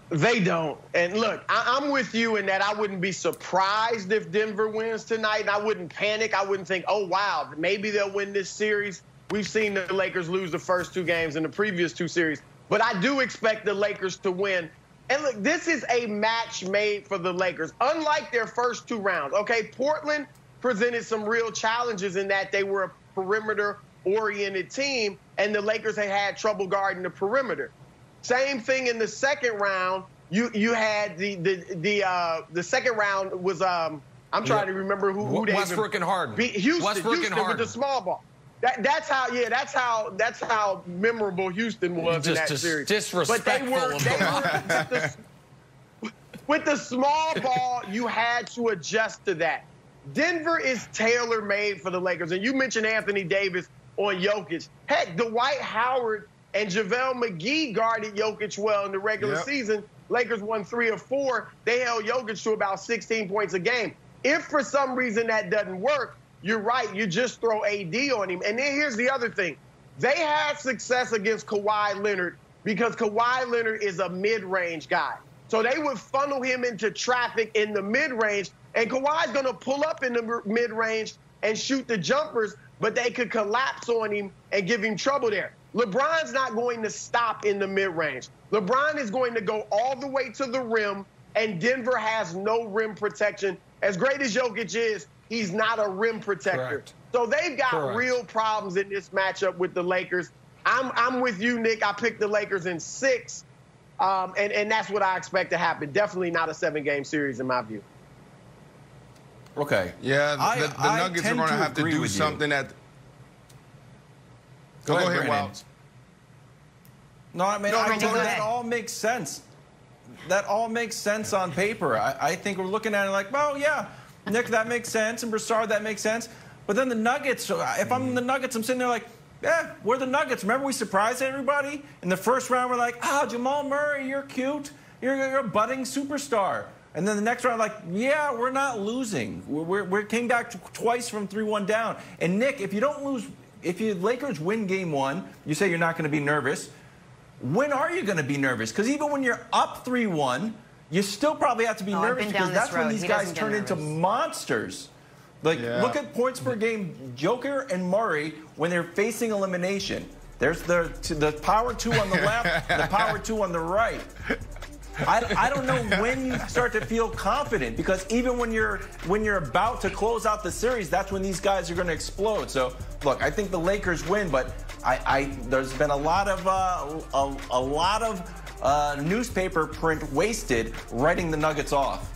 They don't. And look, I'm with you in that I wouldn't be surprised if Denver wins tonight. And I wouldn't panic. I wouldn't think, oh, wow, maybe they'll win this series. We've seen the Lakers lose the first 2 games in the previous 2 series. But I do expect the Lakers to win. And look, this is a match made for the Lakers. Unlike their first 2 rounds, okay, Portland presented some real challenges in that they were a perimeter-oriented team, and the Lakers had trouble guarding the perimeter. Same thing in the second round. You had the second round was I'm trying to remember who they Westbrook and Harden. Houston and Harden with the small ball. That's how memorable Houston was in that series. Disrespectful. But with the small ball, you had to adjust to that. Denver is tailor-made for the Lakers, and you mentioned Anthony Davis on Jokic. Heck, Dwight Howard and JaVale McGee guarded Jokic well in the regular season. Lakers won 3 of 4. They held Jokic to about 16 points a game. If for some reason that doesn't work, you're right. You just throw AD on him. And then here's the other thing. They had success against Kawhi Leonard because Kawhi Leonard is a mid-range guy. So they would funnel him into traffic in the mid-range, and Kawhi's going to pull up in the mid-range and shoot the jumpers, but they could collapse on him and give him trouble there. LeBron's not going to stop in the mid-range. LeBron is going to go all the way to the rim, and Denver has no rim protection. As great as Jokic is, he's not a rim protector. Correct. So they've got real problems in this matchup with the Lakers. I'm with you, Nick. I picked the Lakers in 6, and that's what I expect to happen. Definitely not a 7-game series in my view. Okay. Yeah, the Nuggets are going to have to do something at – Go ahead, Wilds. No, I mean, I think that all makes sense. That all makes sense on paper. I think we're looking at it like, well, yeah, Nick, that makes sense, and Broussard, that makes sense. But then the Nuggets, if I'm the Nuggets, I'm sitting there like, yeah, we're the Nuggets. Remember we surprised everybody? In the first round, we're like, Jamal Murray, you're cute. You're a budding superstar. And then the next round, like, yeah, we're not losing. We came back twice from 3-1 down. And, Nick, if you don't lose – if you Lakers win game 1, you say you're not going to be nervous. When are you going to be nervous? Because even when you're up 3-1, you still probably have to be nervous because that's when these guys turn into monsters. Like, look at points per game, Joker and Murray, when they're facing elimination. There's the power 2 on the left, the power 2 on the right. I don't know when you start to feel confident, because even when you're about to close out the series, that's when these guys are going to explode. So, look, I think the Lakers win, but there's been a lot of newspaper print wasted writing the Nuggets off.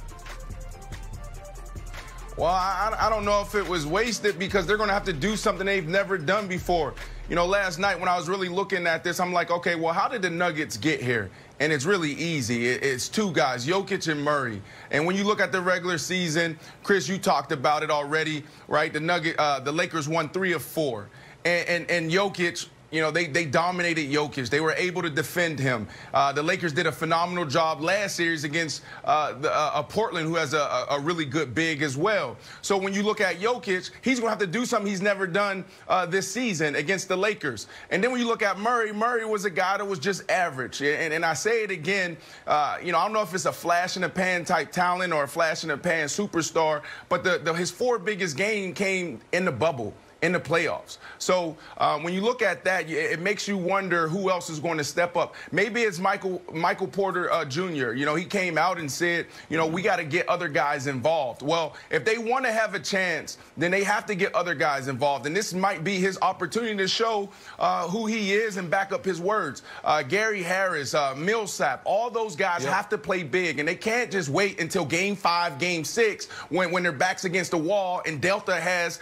Well, I don't know if it was wasted because they're going to have to do something they've never done before. You know, last night when I was really looking at this, I'm like, okay, well, how did the Nuggets get here? And it's really easy. It's 2 guys, Jokic and Murray. And when you look at the regular season, Chris, you talked about it already, right? The Lakers won 3 of 4. And Jokic, you know, they dominated Jokic. They were able to defend him. The Lakers did a phenomenal job last series against Portland, who has a really good big as well. So when you look at Jokic, he's going to have to do something he's never done this season against the Lakers. And then when you look at Murray, Murray was a guy that was just average. And I say it again, you know, I don't know if it's a flash-in-the-pan type talent or a flash-in-the-pan superstar, but his 4 biggest games came in the bubble, in the playoffs. So when you look at that, it makes you wonder who else is going to step up. Maybe it's Michael Porter Jr. You know, he came out and said, you know, we got to get other guys involved. Well, if they want to have a chance, then they have to get other guys involved. And this might be his opportunity to show who he is and back up his words. Gary Harris, Millsap, all those guys have to play big. And they can't just wait until Game 5, Game 6 when their back's against the wall and Delta has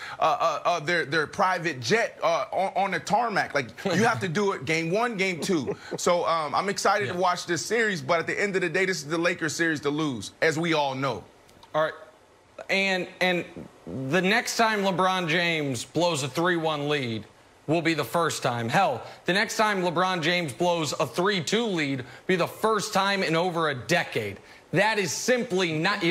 their private jet on the tarmac. Like, you have to do it game 1, game 2. So I'm excited to watch this series, but at the end of the day, this is the Lakers series to lose, as we all know. All right. And the next time LeBron James blows a 3-1 lead will be the first time. Hell, the next time LeBron James blows a 3-2 lead will be the first time in over a decade. That is simply not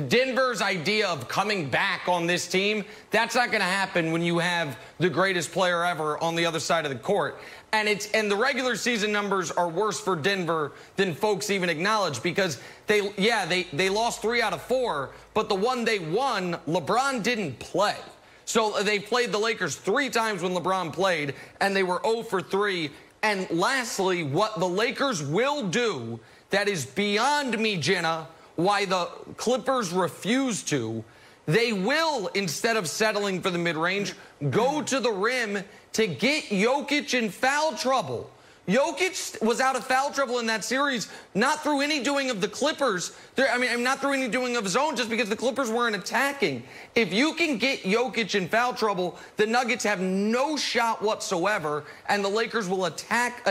Denver's idea of coming back on this team. That's not going to happen when you have the greatest player ever on the other side of the court. And the regular season numbers are worse for Denver than folks even acknowledge, because they lost 3 out of 4, but the one they won, LeBron didn't play. So they played the Lakers 3 times when LeBron played, and they were 0 for 3. And lastly, what the Lakers will do that is beyond me, Jenna, why the Clippers refuse to, they will, instead of settling for the mid-range, go to the rim to get Jokic in foul trouble. Jokic was out of foul trouble in that series, not through any doing of the Clippers. Not through any doing of his own, just because the Clippers weren't attacking. If you can get Jokic in foul trouble, the Nuggets have no shot whatsoever, and the Lakers will attack.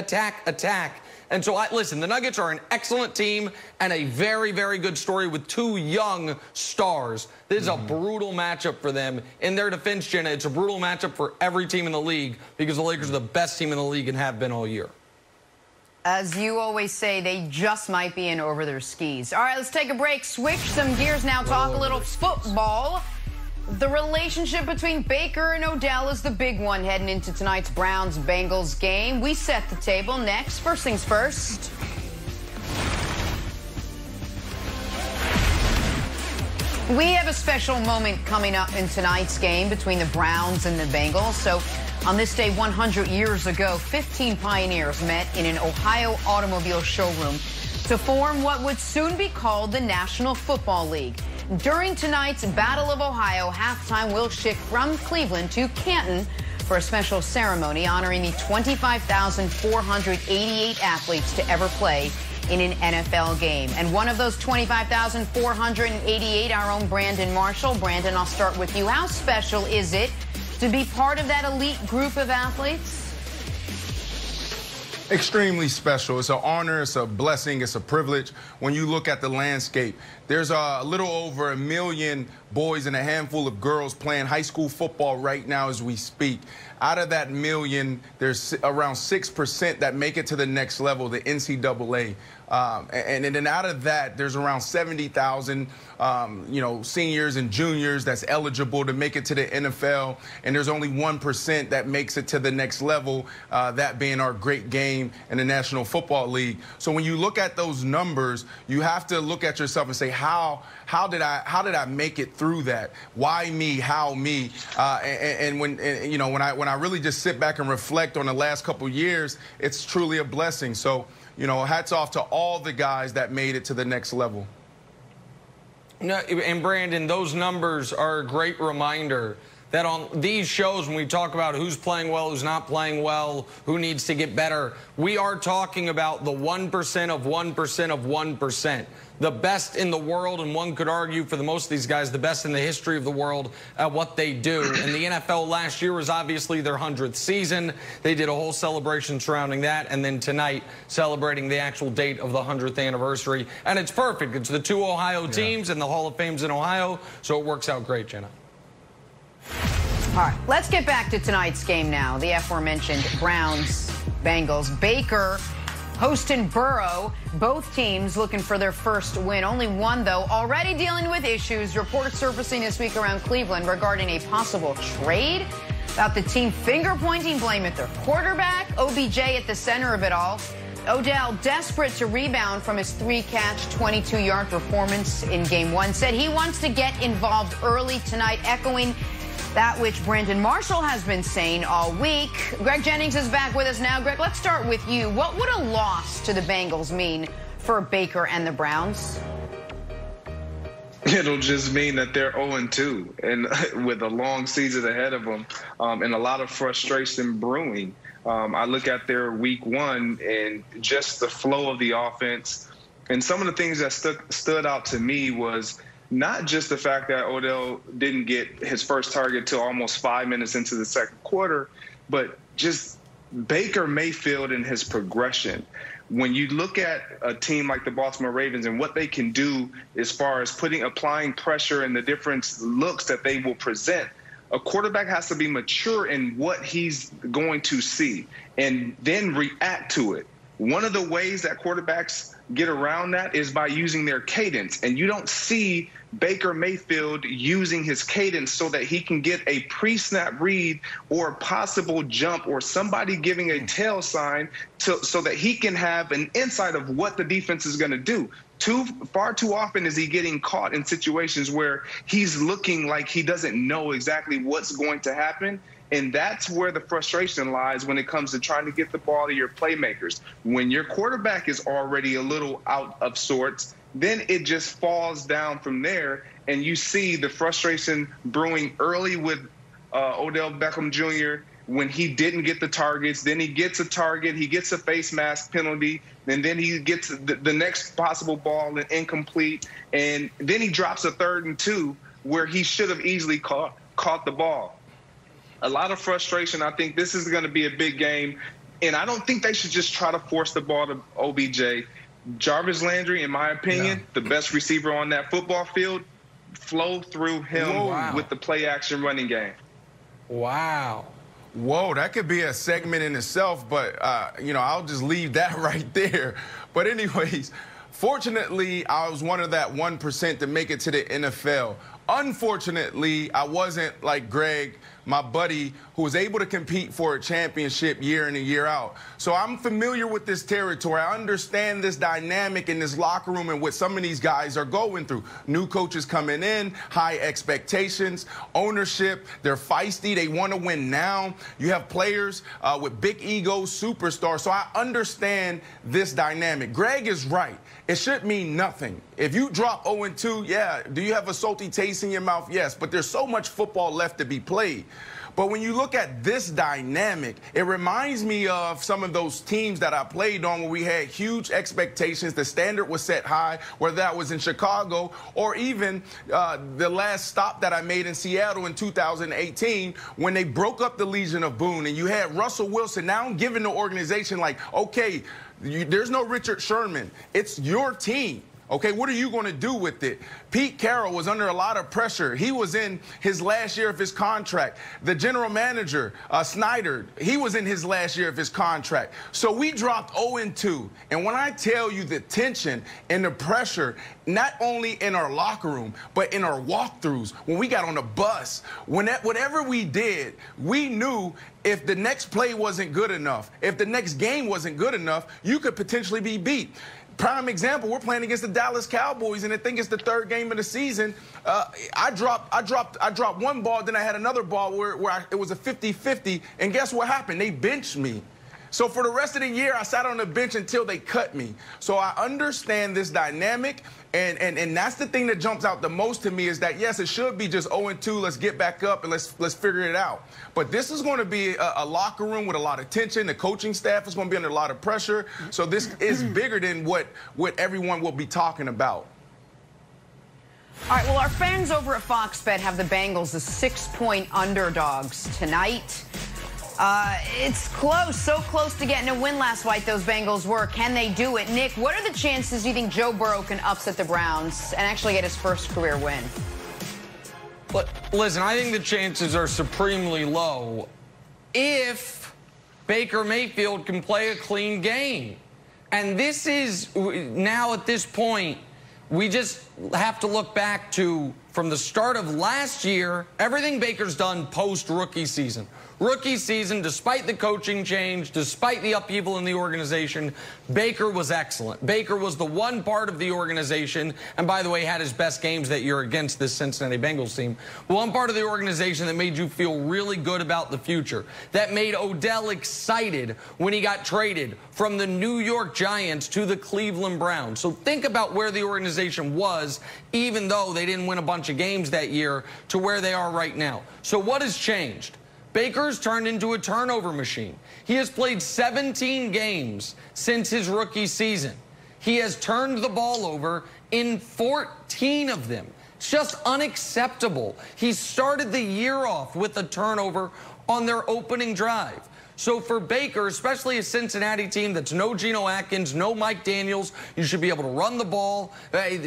And so, listen, the Nuggets are an excellent team and a very, very good story with 2 young stars. This is a brutal matchup for them. In their defense, Jenna, it's a brutal matchup for every team in the league, because the Lakers are the best team in the league and have been all year. As you always say, they just might be in over their skis. All right, let's take a break. Switch some gears now. Talk a little football. The relationship between Baker and Odell is the big one heading into tonight's Browns-Bengals game. We set the table next. First things first. We have a special moment coming up in tonight's game between the Browns and the Bengals. So on this day 100 years ago, 15 pioneers met in an Ohio automobile showroom to form what would soon be called the National Football League. During tonight's Battle of Ohio, halftime will shift from Cleveland to Canton for a special ceremony honoring the 25,488 athletes to ever play in an NFL game. And one of those 25,488, our own Brandon Marshall. Brandon, I'll start with you. How special is it to be part of that elite group of athletes? Extremely special. It's an honor, it's a blessing, it's a privilege. When you look at the landscape, there's a little over 1 million boys and a handful of girls playing high school football right now as we speak. Out of that million, there's around 6% that make it to the next level, the NCAA. And then out of that, there's around 70,000, seniors and juniors that's eligible to make it to the NFL. And there's only 1% that makes it to the next level, that being our great game in the National Football League. So when you look at those numbers, you have to look at yourself and say, how did I make it through that? Why me? How me? When I really just sit back and reflect on the last couple years, it's truly a blessing. So, hats off to all the guys that made it to the next level. No, and Brandon, those numbers are a great reminder that on these shows, when we talk about who's playing well, who's not playing well, who needs to get better, we are talking about the 1% of 1% of 1%. The best in the world, and one could argue for the most of these guys, the best in the history of the world at what they do. And the NFL last year was obviously their 100th season. They did a whole celebration surrounding that, and then tonight celebrating the actual date of the 100th anniversary. And it's perfect. It's the 2 Ohio teams, and the Hall of Fame's in Ohio, so it works out great, Jenna. All right, let's get back to tonight's game now. The aforementioned Browns-Bengals. Baker hosting Burrow. Both teams looking for their first win. Only one, though, already dealing with issues. Reports surfacing this week around Cleveland regarding a possible trade. About the team finger-pointing blame at their quarterback. OBJ at the center of it all. Odell, desperate to rebound from his 3-catch, 22-yard performance in Game 1, said he wants to get involved early tonight, echoing that which Brandon Marshall has been saying all week. Greg Jennings is back with us now. Greg, let's start with you. What would a loss to the Bengals mean for Baker and the Browns? It'll just mean that they're 0-2, and with a long season ahead of them, and a lot of frustration brewing. I look at their week 1 and just the flow of the offense, and some of the things that stood out to me was not just the fact that Odell didn't get his first target till almost 5 minutes into the second quarter, but just Baker Mayfield and his progression. When you look at a team like the Baltimore Ravens and what they can do as far as applying pressure and the different looks that they will present, a quarterback has to be mature in what he's going to see and then react to it. One of the ways that quarterbacks get around that is by using their cadence. And you don't see Baker Mayfield using his cadence so that he can get a pre-snap read or a possible jump or somebody giving a tail sign so that he can have an insight of what the defense is going to do. Far too often is he getting caught in situations where he's looking like he doesn't know exactly what's going to happen. And that's where the frustration lies when it comes to trying to get the ball to your playmakers. When your quarterback is already a little out of sorts, then it just falls down from there. And you see the frustration brewing early with Odell Beckham Jr. when he didn't get the targets. Then he gets a target, he gets a face mask penalty, and then he gets the next possible ball incomplete. And then he drops a 3rd and 2 where he should have easily caught the ball. A lot of frustration. I think this is going to be a big game, and I don't think they should just try to force the ball to OBJ. Jarvis Landry, in my opinion, the best receiver on that football field, flow through him with the play-action running game. Wow. Whoa, that could be a segment in itself, but, I'll just leave that right there. But anyways, fortunately, I was one of that 1% to make it to the NFL. Unfortunately, I wasn't like Greg, my buddy, who was able to compete for a championship year in and year out. So I'm familiar with this territory. I understand this dynamic in this locker room and what some of these guys are going through. New coaches coming in, high expectations, ownership, they're feisty, they want to win now. You have players with big egos, superstars. So I understand this dynamic. Greg is right. It should mean nothing. If you drop 0-2, yeah, do you have a salty taste in your mouth? Yes, but there's so much football left to be played. But when you look at this dynamic, it reminds me of some of those teams that I played on where we had huge expectations. The standard was set high, whether that was in Chicago or even the last stop that I made in Seattle in 2018 when they broke up the Legion of Boone and you had Russell Wilson now giving the organization like, okay, there's no Richard Sherman. It's your team. Okay, what are you going to do with it? Pete Carroll was under a lot of pressure. He was in his last year of his contract. The general manager, Snyder, he was in his last year of his contract. So we dropped 0-2. And when I tell you the tension and the pressure, not only in our locker room, but in our walkthroughs, when we got on the bus, whatever we did, we knew if the next play wasn't good enough, if the next game wasn't good enough, you could potentially be beat. Prime example, we're playing against the Dallas Cowboys, and I think it's the 3rd game of the season. I dropped one ball, then I had another ball where it was a 50-50, and guess what happened? They benched me. So for the rest of the year, I sat on the bench until they cut me. So I understand this dynamic, and that's the thing that jumps out the most to me is that, yes, it should be just 0-2, let's get back up and let's figure it out. But this is going to be a locker room with a lot of tension. The coaching staff is going to be under a lot of pressure. So this is bigger than what everyone will be talking about. All right, well, our fans over at Fox Bet have the Bengals as 6-point underdogs tonight. It's close, so close to getting a win last night, those Bengals were. Can they do it? Nick, what are the chances you think Joe Burrow can upset the Browns and actually get his first career win? Listen, I think the chances are supremely low if Baker Mayfield can play a clean game. And this is, now at this point, we just have to look back to, from the start of last year, everything Baker's done post-rookie season. Rookie season, despite the coaching change, despite the upheaval in the organization, Baker was excellent. Baker was the one part of the organization, and by the way, had his best games that year against this Cincinnati Bengals team. One part of the organization that made you feel really good about the future, that made Odell excited when he got traded from the New York Giants to the Cleveland Browns. So think about where the organization was, even though they didn't win a bunch of games that year, to where they are right now. So what has changed? Baker's turned into a turnover machine. He has played 17 games since his rookie season. He has turned the ball over in 14 of them. It's just unacceptable. He started the year off with a turnover on their opening drive. So for Baker, especially a Cincinnati team that's no Geno Atkins, no Mike Daniels, you should be able to run the ball.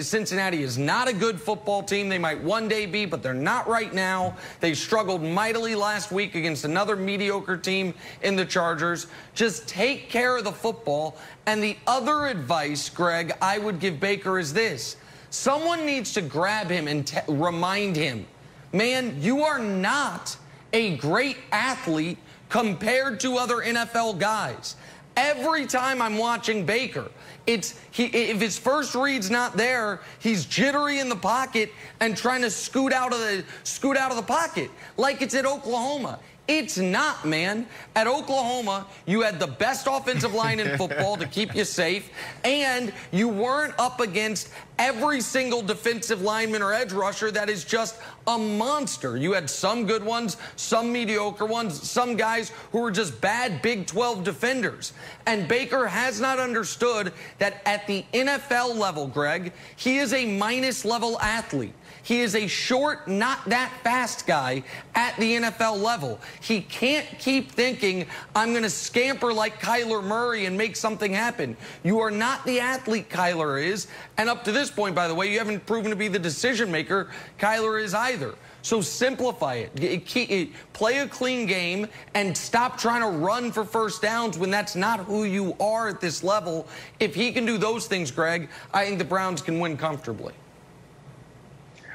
Cincinnati is not a good football team. They might one day be, but they're not right now. They struggled mightily last week against another mediocre team in the Chargers. Just take care of the football. And the other advice, Greg, I would give Baker is this. Someone needs to grab him and remind him, man, you are not a great athlete compared to other NFL guys. Every time I'm watching Baker, if his first read's not there, he's jittery in the pocket and trying to scoot out of the pocket like it's at Oklahoma. It's not, man. At Oklahoma, you had the best offensive line in football to keep you safe, and you weren't up against every single defensive lineman or edge rusher that is just a monster. You had some good ones, some mediocre ones, some guys who were just bad Big 12 defenders. And Baker has not understood that at the NFL level, Greg, he is a minus-level athlete. He is a short, not that fast guy at the NFL level. He can't keep thinking, I'm going to scamper like Kyler Murray and make something happen. You are not the athlete Kyler is. And up to this point, by the way, you haven't proven to be the decision maker Kyler is either. So simplify it. Play a clean game and stop trying to run for first downs when that's not who you are at this level. If he can do those things, Greg, I think the Browns can win comfortably.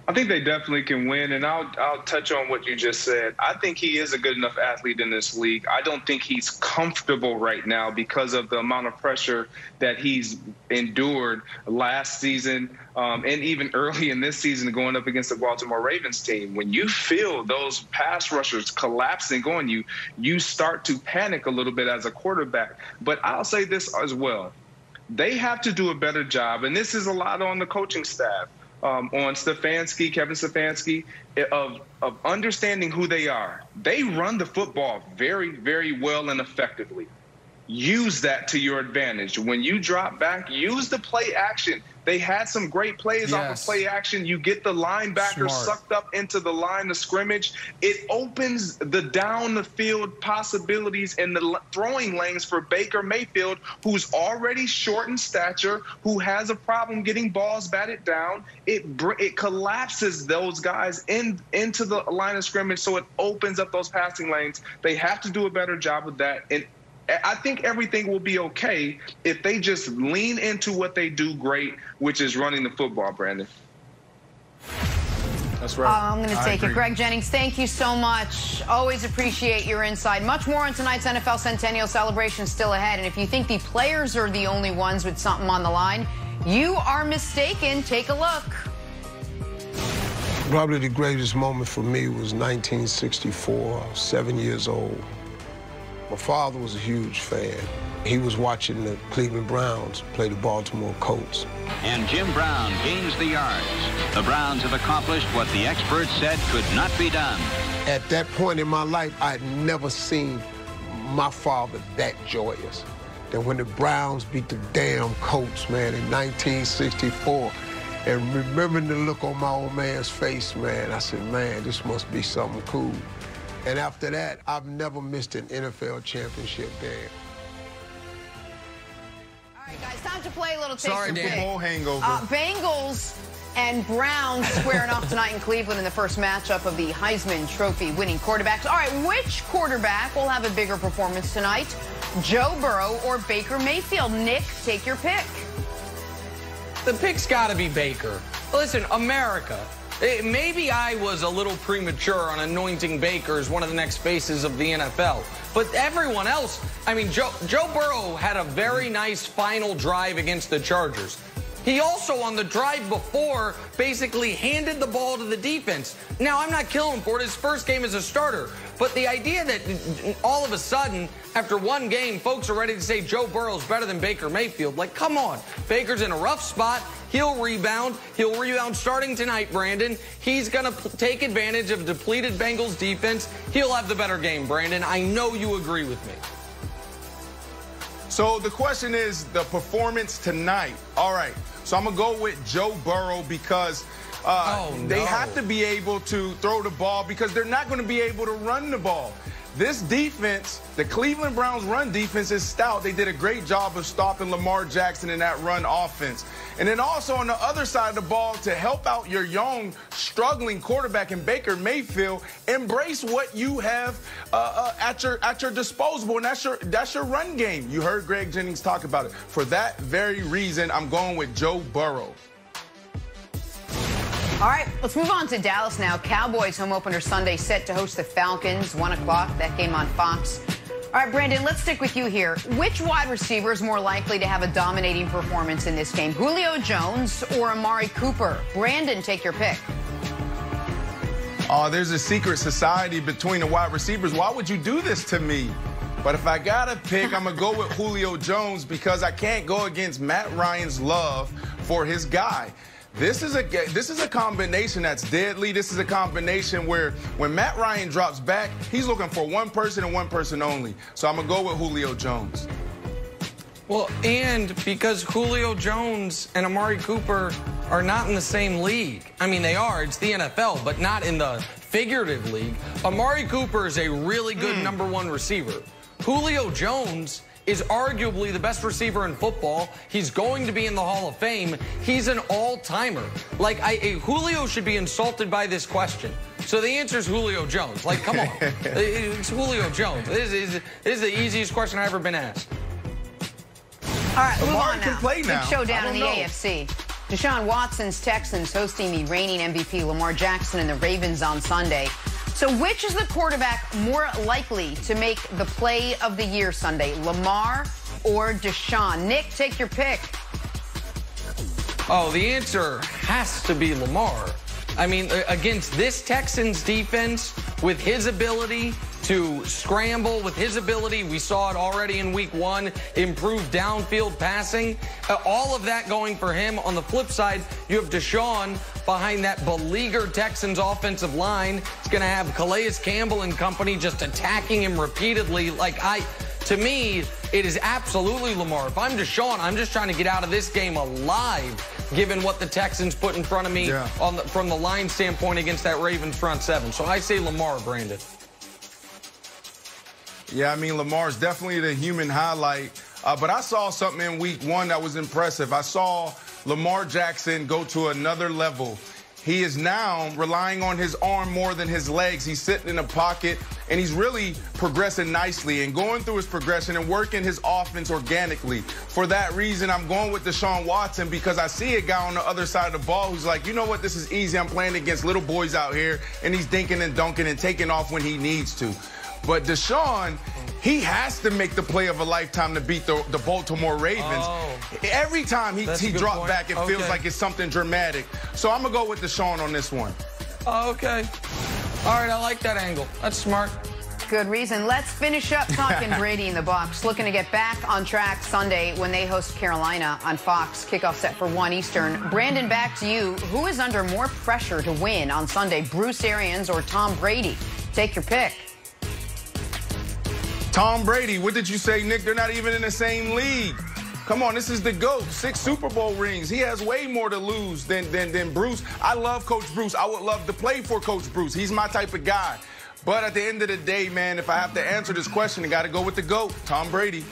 I think they definitely can win, and I'll touch on what you just said. I think he is a good enough athlete in this league. I don't think he's comfortable right now because of the amount of pressure that he's endured last season and even early in this season going up against the Baltimore Ravens team. When you feel those pass rushers collapsing on you, you start to panic a little bit as a quarterback. But I'll say this as well. They have to do a better job, and this is a lot on the coaching staff, on Stefanski, Kevin Stefanski, of understanding who they are. They run the football very, very well and effectively. Use that to your advantage. When you drop back, use the play action. They had some great plays off of play action. You get the linebacker sucked up into the line of scrimmage. It opens the down the field possibilities and the throwing lanes for Baker Mayfield, who's already short in stature, who has a problem getting balls batted down. It collapses those guys into the line of scrimmage, so it opens up those passing lanes. They have to do a better job with that. And I think everything will be okay if they just lean into what they do great, which is running the football, Brandon. That's right. I'm going to take it. Greg Jennings, thank you so much. Always appreciate your insight. Much more on tonight's NFL Centennial celebration still ahead. And if you think the players are the only ones with something on the line, you are mistaken. Take a look. Probably the greatest moment for me was 1964, 7 years old. My father was a huge fan. He was watching the Cleveland Browns play the Baltimore Colts. And Jim Brown gains the yards. The Browns have accomplished what the experts said could not be done. At that point in my life, I'd never seen my father that joyous. That when the Browns beat the damn Colts, man, in 1964, and remembering the look on my old man's face, man, I said, man, this must be something cool. And after that, I've never missed an NFL championship game. All right, guys, time to play a little taste Sorry, of Super Bowl hangover. Bengals and Browns squaring off tonight in Cleveland in the first matchup of the Heisman Trophy winning quarterbacks. All right, which quarterback will have a bigger performance tonight? Joe Burrow or Baker Mayfield? Nick, take your pick. The pick's got to be Baker. Listen, America. Maybe I was a little premature on anointing Baker as one of the next faces of the NFL. But everyone else, I mean, Joe Burrow had a very nice final drive against the Chargers. He also, on the drive before, basically handed the ball to the defense. Now, I'm not killing him for it. His first game as a starter. But the idea that all of a sudden, after one game, folks are ready to say Joe Burrow's better than Baker Mayfield. Like, come on. Baker's in a rough spot. He'll rebound. He'll rebound starting tonight, Brandon. He's going to take advantage of depleted Bengals defense. He'll have the better game, Brandon. I know you agree with me. So the question is the performance tonight. All right. So I'm going to go with Joe Burrow because They have to be able to throw the ball because they're not going to be able to run the ball. This defense, the Cleveland Browns run defense is stout. They did a great job of stopping Lamar Jackson in that run offense. And then also on the other side of the ball, to help out your young, struggling quarterback in Baker Mayfield, embrace what you have at your disposal, and that's your run game. You heard Greg Jennings talk about it. For that very reason, I'm going with Joe Burrow. All right, let's move on to Dallas now. Cowboys home opener Sunday set to host the Falcons, 1 o'clock. That game on Fox. All right, Brandon, let's stick with you here. Which wide receiver is more likely to have a dominating performance in this game, Julio Jones or Amari Cooper? Brandon, take your pick. There's a secret society between the wide receivers. Why would you do this to me? But if I got to pick, I'm going to go with Julio Jones because I can't go against Matt Ryan's love for his guy. This is a combination that's deadly. This is a combination where when Matt Ryan drops back, he's looking for one person and one person only. So I'm going to go with Julio Jones. Well, and because Julio Jones and Amari Cooper are not in the same league. I mean, they are. It's the NFL, but not in the figurative league. Amari Cooper is a really good #1 receiver. Julio Jones is arguably the best receiver in football. He's going to be in the Hall of Fame. He's an all-timer. Like, Julio should be insulted by this question. So the answer is Julio Jones. Like, come on. It's Julio Jones. This is the easiest question I've ever been asked. All right, move Lamar on can now. play now. Big showdown in the know. AFC. Deshaun Watson's Texans hosting the reigning MVP Lamar Jackson and the Ravens on Sunday. So which is the quarterback more likely to make the play of the year Sunday, Lamar or Deshaun? Nick, take your pick. Oh, the answer has to be Lamar. I mean, against this Texans defense, with his ability to scramble, with his ability, we saw it already in week 1, improved downfield passing, all of that going for him. On the flip side, you have Deshaun behind that beleaguered Texans offensive line. It's going to have Calais Campbell and company just attacking him repeatedly. To me, it is absolutely Lamar. If I'm Deshaun, I'm just trying to get out of this game alive, given what the Texans put in front of me from the line standpoint against that Ravens front seven. So I say Lamar, Brandon. Yeah, I mean, Lamar's definitely the human highlight. But I saw something in week 1 that was impressive. I saw Lamar Jackson go to another level. He is now relying on his arm more than his legs. He's sitting in a pocket, and he's really progressing nicely and going through his progression and working his offense organically. For that reason, I'm going with Deshaun Watson because I see a guy on the other side of the ball who's like, you know what, this is easy. I'm playing against little boys out here, and he's dinking and dunking and taking off when he needs to. But Deshaun, he has to make the play of a lifetime to beat the Baltimore Ravens. Every time he drops back, it feels like it's something dramatic. So I'm going to go with Deshaun on this one. Okay. All right, I like that angle. That's smart. Good reason. Let's finish up talking Brady in the Bucs. Looking to get back on track Sunday when they host Carolina on Fox. Kickoff set for 1 Eastern. Brandon, back to you. Who is under more pressure to win on Sunday, Bruce Arians or Tom Brady? Take your pick. Tom Brady, what did you say, Nick? They're not even in the same league. Come on, this is the GOAT. 6 Super Bowl rings. He has way more to lose than Bruce. I love Coach Bruce. I would love to play for Coach Bruce. He's my type of guy. But at the end of the day, man, if I have to answer this question, I got to go with the GOAT, Tom Brady.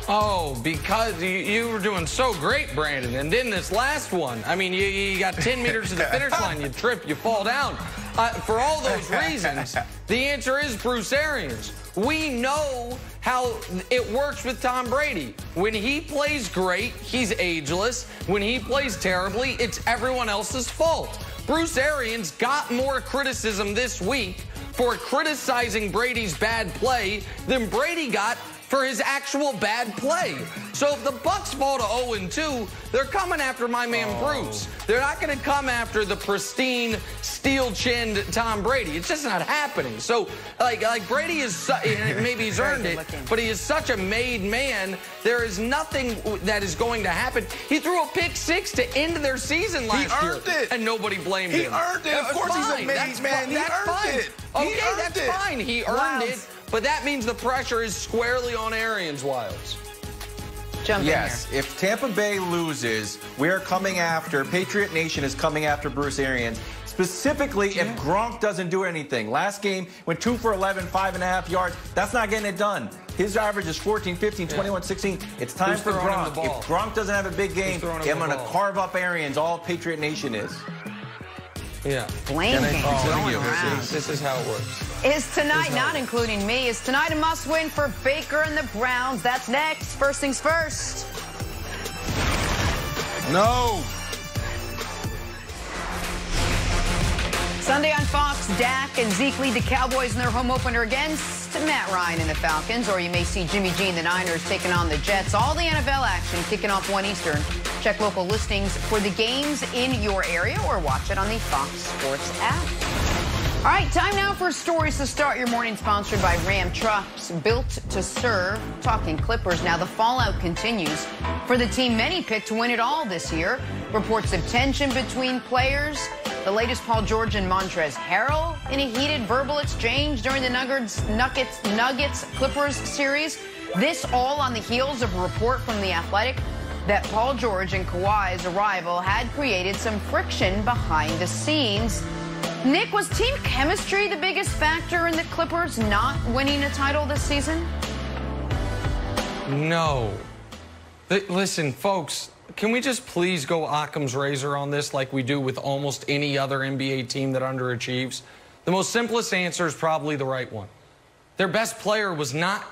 Oh, because you were doing so great, Brandon. And then this last one, I mean, you got 10 meters to the finish line. You trip, you fall down. For all those reasons, the answer is Bruce Arians. We know how it works with Tom Brady. When he plays great, he's ageless. When he plays terribly, it's everyone else's fault. Bruce Arians got more criticism this week for criticizing Brady's bad play than Brady got for his actual bad play. So if the Bucs fall to 0-2, they're coming after my man Bruce. They're not going to come after the pristine, steel-chinned Tom Brady. It's just not happening. So, like Brady is, maybe he's earned it, but he is such a made man. There is nothing that is going to happen. He threw a pick 6 to end their season last year. He earned it. And nobody blamed him. He earned it. Of course he's a made man. He earned it. Okay, that's fine. He earned it. But that means the pressure is squarely on Arians, Wilds. Jump in Yes, here. if Tampa Bay loses, we're coming after, Patriot Nation is coming after Bruce Arians. Specifically, if Gronk doesn't do anything. Last game, went 2 for 11, 5.5 yards. That's not getting it done. His average is 14, 15, 21, 16. It's time for Gronk. If Gronk doesn't have a big game, I'm going to carve up Arians. All Patriot Nation is. Yeah. Blame game going around. This is how it works. Is tonight, not including me, is tonight a must-win for Baker and the Browns? That's next. First things first. No. Sunday on Fox, Dak and Zeke lead the Cowboys in their home opener against Matt Ryan and the Falcons. Or you may see Jimmy G and the Niners taking on the Jets. All the NFL action kicking off 1 Eastern. Check local listings for the games in your area or watch it on the Fox Sports app. All right, time now for stories to start your morning, sponsored by Ram Trucks, built to serve. Talking Clippers now, the fallout continues for the team many picked to win it all this year. Reports of tension between players. The latest, Paul George and Montrezl Harrell in a heated verbal exchange during the Nuggets-Clippers series. This all on the heels of a report from The Athletic that Paul George and Kawhi's arrival had created some friction behind the scenes. Nick, was team chemistry the biggest factor in the Clippers not winning a title this season? No. Listen, folks, can we just please go Occam's razor on this like we do with almost any other NBA team that underachieves? The most simplest answer is probably the right one. Their best player was not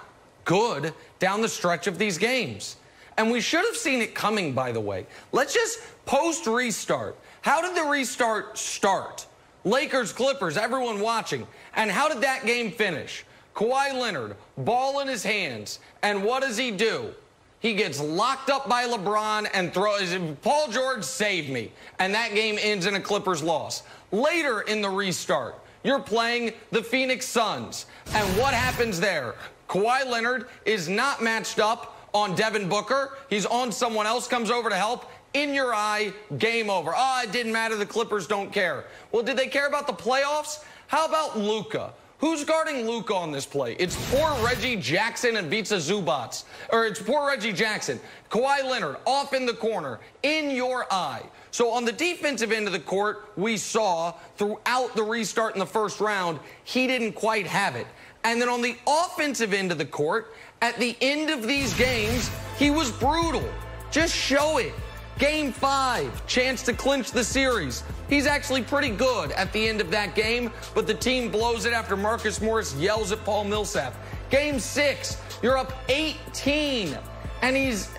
good down the stretch of these games. And we should have seen it coming, by the way. Let's just post-restart. How did the restart start? Lakers, Clippers, everyone watching. And how did that game finish? Kawhi Leonard, ball in his hands. And what does he do? He gets locked up by LeBron and throws. Paul George saved me. And that game ends in a Clippers loss. Later in the restart, you're playing the Phoenix Suns. And what happens there? Kawhi Leonard is not matched up on Devin Booker. He's on someone else, comes over to help. In your eye, game over. Oh, it didn't matter. The Clippers don't care. Well, did they care about the playoffs? How about Luka? Who's guarding Luka on this play? It's poor Reggie Jackson and Ivica Zubac. Or it's poor Reggie Jackson. Kawhi Leonard off in the corner. In your eye. So on the defensive end of the court, we saw throughout the restart in the first round, he didn't quite have it. And then on the offensive end of the court, at the end of these games, he was brutal. Just show it. Game 5, chance to clinch the series. He's actually pretty good at the end of that game, but the team blows it after Marcus Morris yells at Paul Millsap. Game 6, you're up 18, and he's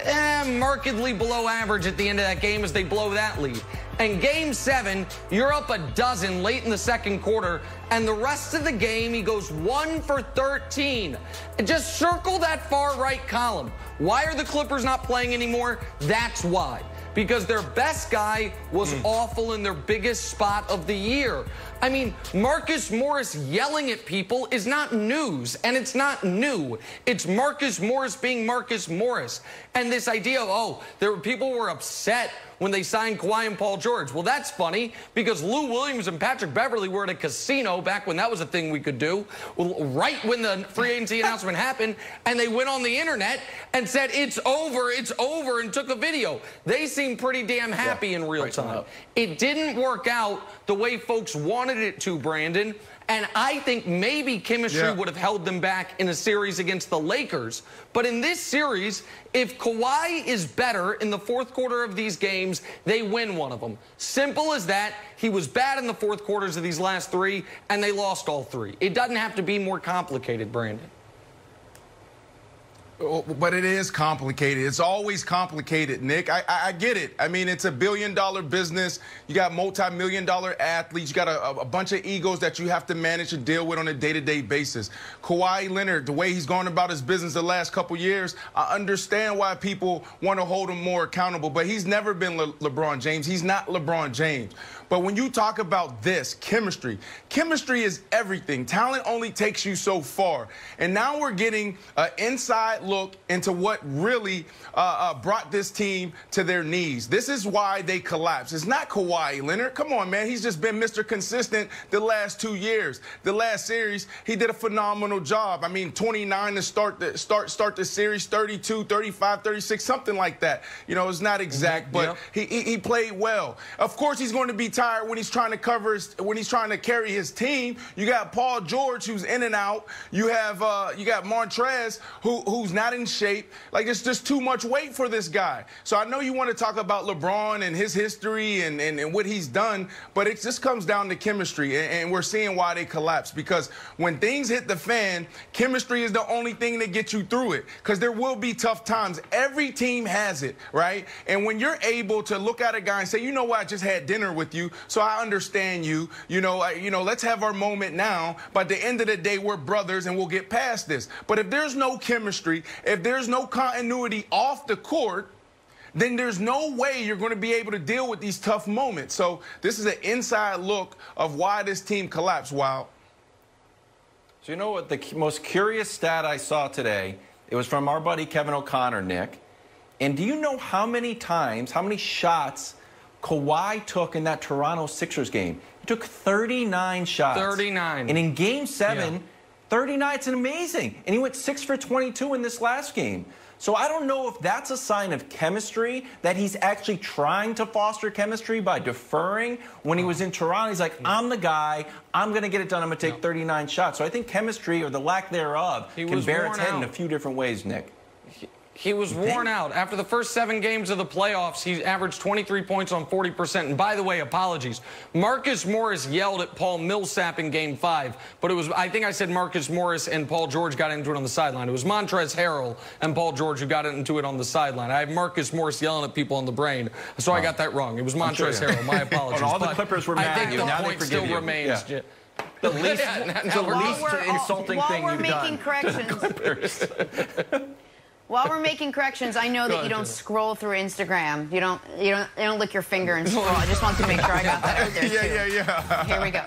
markedly below average at the end of that game as they blow that lead. And Game 7, you're up a dozen late in the second quarter, and the rest of the game, he goes 1 for 13. And just circle that far right column. Why are the Clippers not playing anymore? That's why. Because their best guy was awful in their biggest spot of the year. I mean, Marcus Morris yelling at people is not news, and it's not new. It's Marcus Morris being Marcus Morris. And this idea of, people were upset when they signed Kawhi and Paul George. Well, that's funny, because Lou Williams and Patrick Beverley were at a casino back when that was a thing we could do, right when the free agency announcement happened, and they went on the internet and said, it's over, and took a video. They seemed pretty damn happy in real time. It didn't work out the way folks wanted it to, Brandon. And I think maybe chemistry would have held them back in a series against the Lakers. But in this series, if Kawhi is better in the fourth quarter of these games, they win one of them. Simple as that. He was bad in the fourth quarters of these last 3, and they lost all 3. It doesn't have to be more complicated, Brandon. But it is complicated. It's always complicated, Nick. I get it. I mean, it's a billion-dollar business. You got multi-million-dollar athletes. You got a bunch of egos that you have to manage and deal with on a day-to-day basis. Kawhi Leonard, the way he's gone about his business the last couple years, I understand why people want to hold him more accountable. But he's never been LeBron James. He's not LeBron James. But when you talk about this, chemistry is everything. Talent only takes you so far. And now we're getting an inside look into what really brought this team to their knees. This is why they collapsed. It's not Kawhi Leonard. Come on, man. He's just been Mr. Consistent the last 2 years. The last series, he did a phenomenal job. I mean, 29 to start the series, 32, 35, 36, something like that. You know, it's not exact, but he played well. Of course, he's going to be tired when he's trying to carry his team. You got Paul George, who's in and out. You got Montrez, who's not in shape. Like, it's just too much weight for this guy. So I know you want to talk about LeBron and his history and what he's done, but it just comes down to chemistry, and we're seeing why they collapse. Because when things hit the fan, chemistry is the only thing that gets you through it, because there will be tough times. Every team has it, right? And when you're able to look at a guy and say, you know what, I just had dinner with you, so I understand you. You know, let's have our moment now. But at the end of the day, we're brothers, and we'll get past this. But if there's no chemistry, if there's no continuity off the court, then there's no way you're going to be able to deal with these tough moments. So this is an inside look of why this team collapsed, Wild. So you know what the most curious stat I saw today? It was from our buddy Kevin O'Connor, Nick. And do you know how many shots Kawhi took in that Toronto Sixers game? He took 39 shots. 39. And in Game 7, 39's amazing. And he went 6 for 22 in this last game. So I don't know if that's a sign of chemistry, that he's actually trying to foster chemistry by deferring. When he was in Toronto, he's like, I'm the guy. I'm going to get it done. I'm going to take 39 shots. So I think chemistry, or the lack thereof, can bear its head in a few different ways, Nick. He was worn out. After the first 7 games of the playoffs, he averaged 23 points on 40%. And by the way, apologies. Marcus Morris yelled at Paul Millsap in Game 5, but it was, I think I said Marcus Morris and Paul George got into it on the sideline. It was Montrezl Harrell and Paul George who got into it on the sideline. I have Marcus Morris yelling at people on the brain, so I got that wrong. It was Montrezl Harrell. My apologies. All the Clippers were mad at you. I think the point still remains. Yeah. The least insulting thing you've done. While we're making corrections, I know that you don't scroll through Instagram. You don't lick your finger and scroll. I just wanted to make sure I got that out there, too. Yeah. Here we go.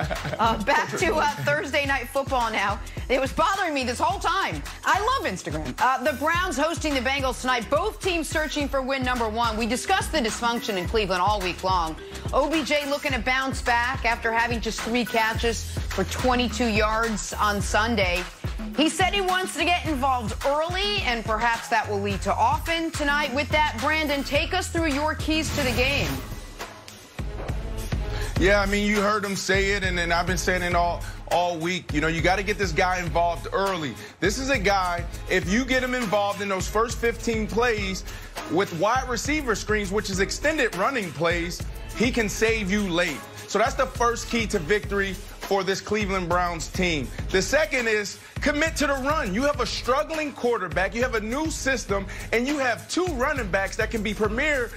Back to Thursday Night Football now. It was bothering me this whole time. I love Instagram. The Browns hosting the Bengals tonight. Both teams searching for win number 1. We discussed the dysfunction in Cleveland all week long. OBJ looking to bounce back after having just 3 catches for 22 yards on Sunday. He said he wants to get involved early, and perhaps that will lead to often tonight. With that, Brandon, take us through your keys to the game. Yeah, I mean, you heard him say it, and I've been saying it all week. You know, you got to get this guy involved early. This is a guy, if you get him involved in those first 15 plays with wide receiver screens, which is extended running plays, he can save you late. So that's the first key to victory for this Cleveland Browns team. The second is commit to the run. You have a struggling quarterback, you have a new system, and you have 2 running backs that can be premier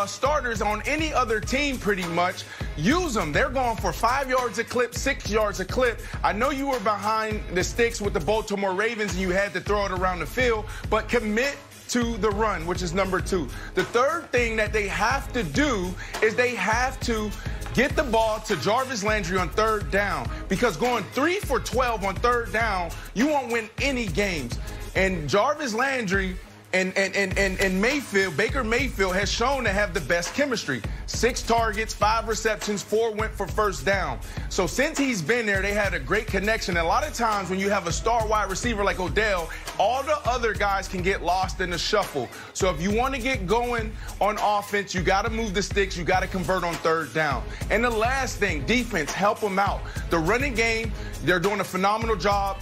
starters on any other team pretty much. Use them. They're going for 5 yards a clip, 6 yards a clip. I know you were behind the sticks with the Baltimore Ravens and you had to throw it around the field, but commit to the run, which is number 2. The third thing that they have to do is they have to get the ball to Jarvis Landry on 3rd down, because going 3 for 12 on 3rd down, you won't win any games. And Jarvis Landry and Mayfield, Baker Mayfield, has shown to have the best chemistry. 6 targets, 5 receptions, 4 went for 1st down. So since he's been there, they had a great connection. And a lot of times when you have a star wide receiver like Odell, all the other guys can get lost in the shuffle. So if you want to get going on offense, you got to move the sticks. You got to convert on 3rd down. And the last thing, defense, help them out. The running game, they're doing a phenomenal job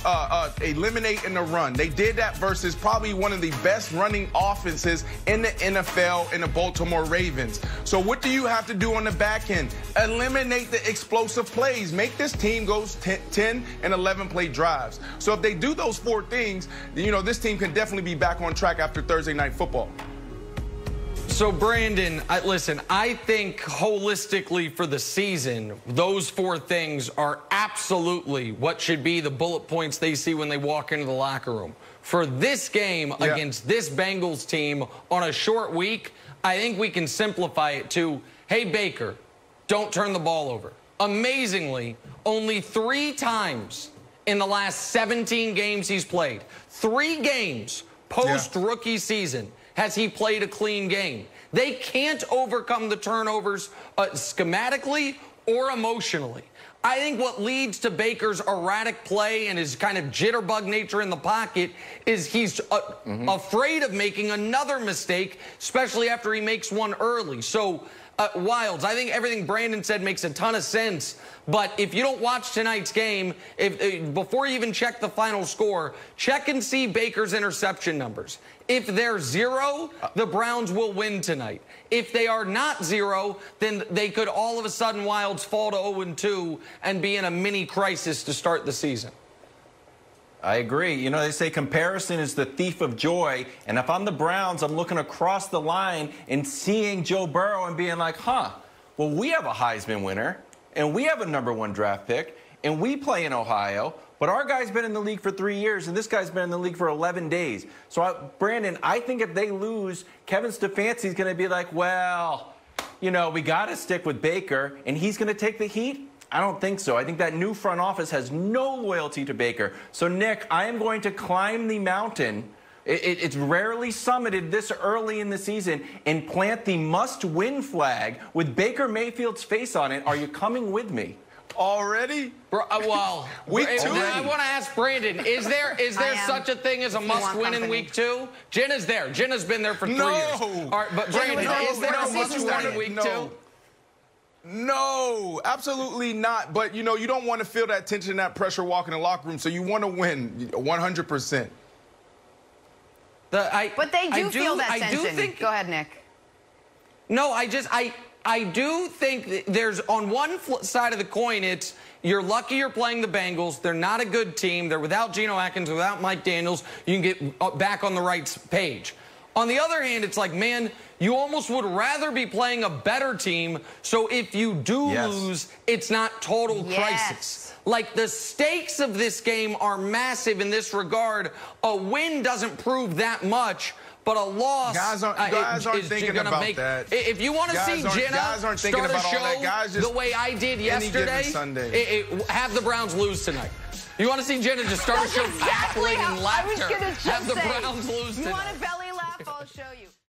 eliminating the run. They did that versus probably one of the best running offenses in the NFL in the Baltimore Ravens. So what do you have to do on the back end? Eliminate the explosive plays. Make this team go 10 and 11 play drives. So if they do those 4 things, you know, this team can definitely be back on track after Thursday Night Football. So, Brandon, listen, I think holistically for the season, those 4 things are absolutely what should be the bullet points they see when they walk into the locker room. For this game against this Bengals team on a short week, I think we can simplify it to, hey, Baker, don't turn the ball over. Amazingly, only 3 times in the last 17 games he's played, 3 games post-rookie season has he played a clean game. They can't overcome the turnovers schematically or emotionally. I think what leads to Baker's erratic play and his kind of jitterbug nature in the pocket is he's afraid of making another mistake, especially after he makes one early. So, Wildes, I think everything Brandon said makes a ton of sense. But if you don't watch tonight's game, before you even check the final score, check and see Baker's interception numbers. If they're 0, the Browns will win tonight. If they are not 0, then they could all of a sudden, Wildes, fall to 0-2 and be in a mini crisis to start the season. I agree. You know, they say comparison is the thief of joy. And if I'm the Browns, I'm looking across the line and seeing Joe Burrow and being like, well, we have a Heisman winner, and we have a #1 draft pick, and we play in Ohio, but our guy's been in the league for 3 years, and this guy's been in the league for 11 days. So, Brandon, I think if they lose, Kevin Stefanski's going to be like, well, you know, we got to stick with Baker, and he's going to take the heat. I don't think so. I think that new front office has no loyalty to Baker. So, Nick, I am going to climb the mountain. It's rarely summited this early in the season and plant the must-win flag with Baker Mayfield's face on it. Are you coming with me? Already? Well, week 2. I want to ask Brandon, is there such a thing as a must-win in week 2? Jenna's there. Jenna's been there for 3 years. All right, but Brandon, is there a must-win in week 2? No, absolutely not. But, you know, you don't want to feel that tension and that pressure walking in the locker room, so you want to win 100%. But they do feel that tension. Go ahead, Nick. No, I do think there's, on one side of the coin, it's you're lucky you're playing the Bengals. They're not a good team. They're without Geno Atkins, without Mike Daniels. You can get back on the right page. On the other hand, it's like, man, you almost would rather be playing a better team, so if you do lose, it's not total crisis. Like, the stakes of this game are massive in this regard. A win doesn't prove that much, but a loss guys aren't thinking about that. If you want to see Jenna start a show the way I did yesterday, have the Browns lose tonight. You want to see Jenna just start a show cackling and laughter? Have the Browns lose tonight. You want a belly laugh? I'll show you.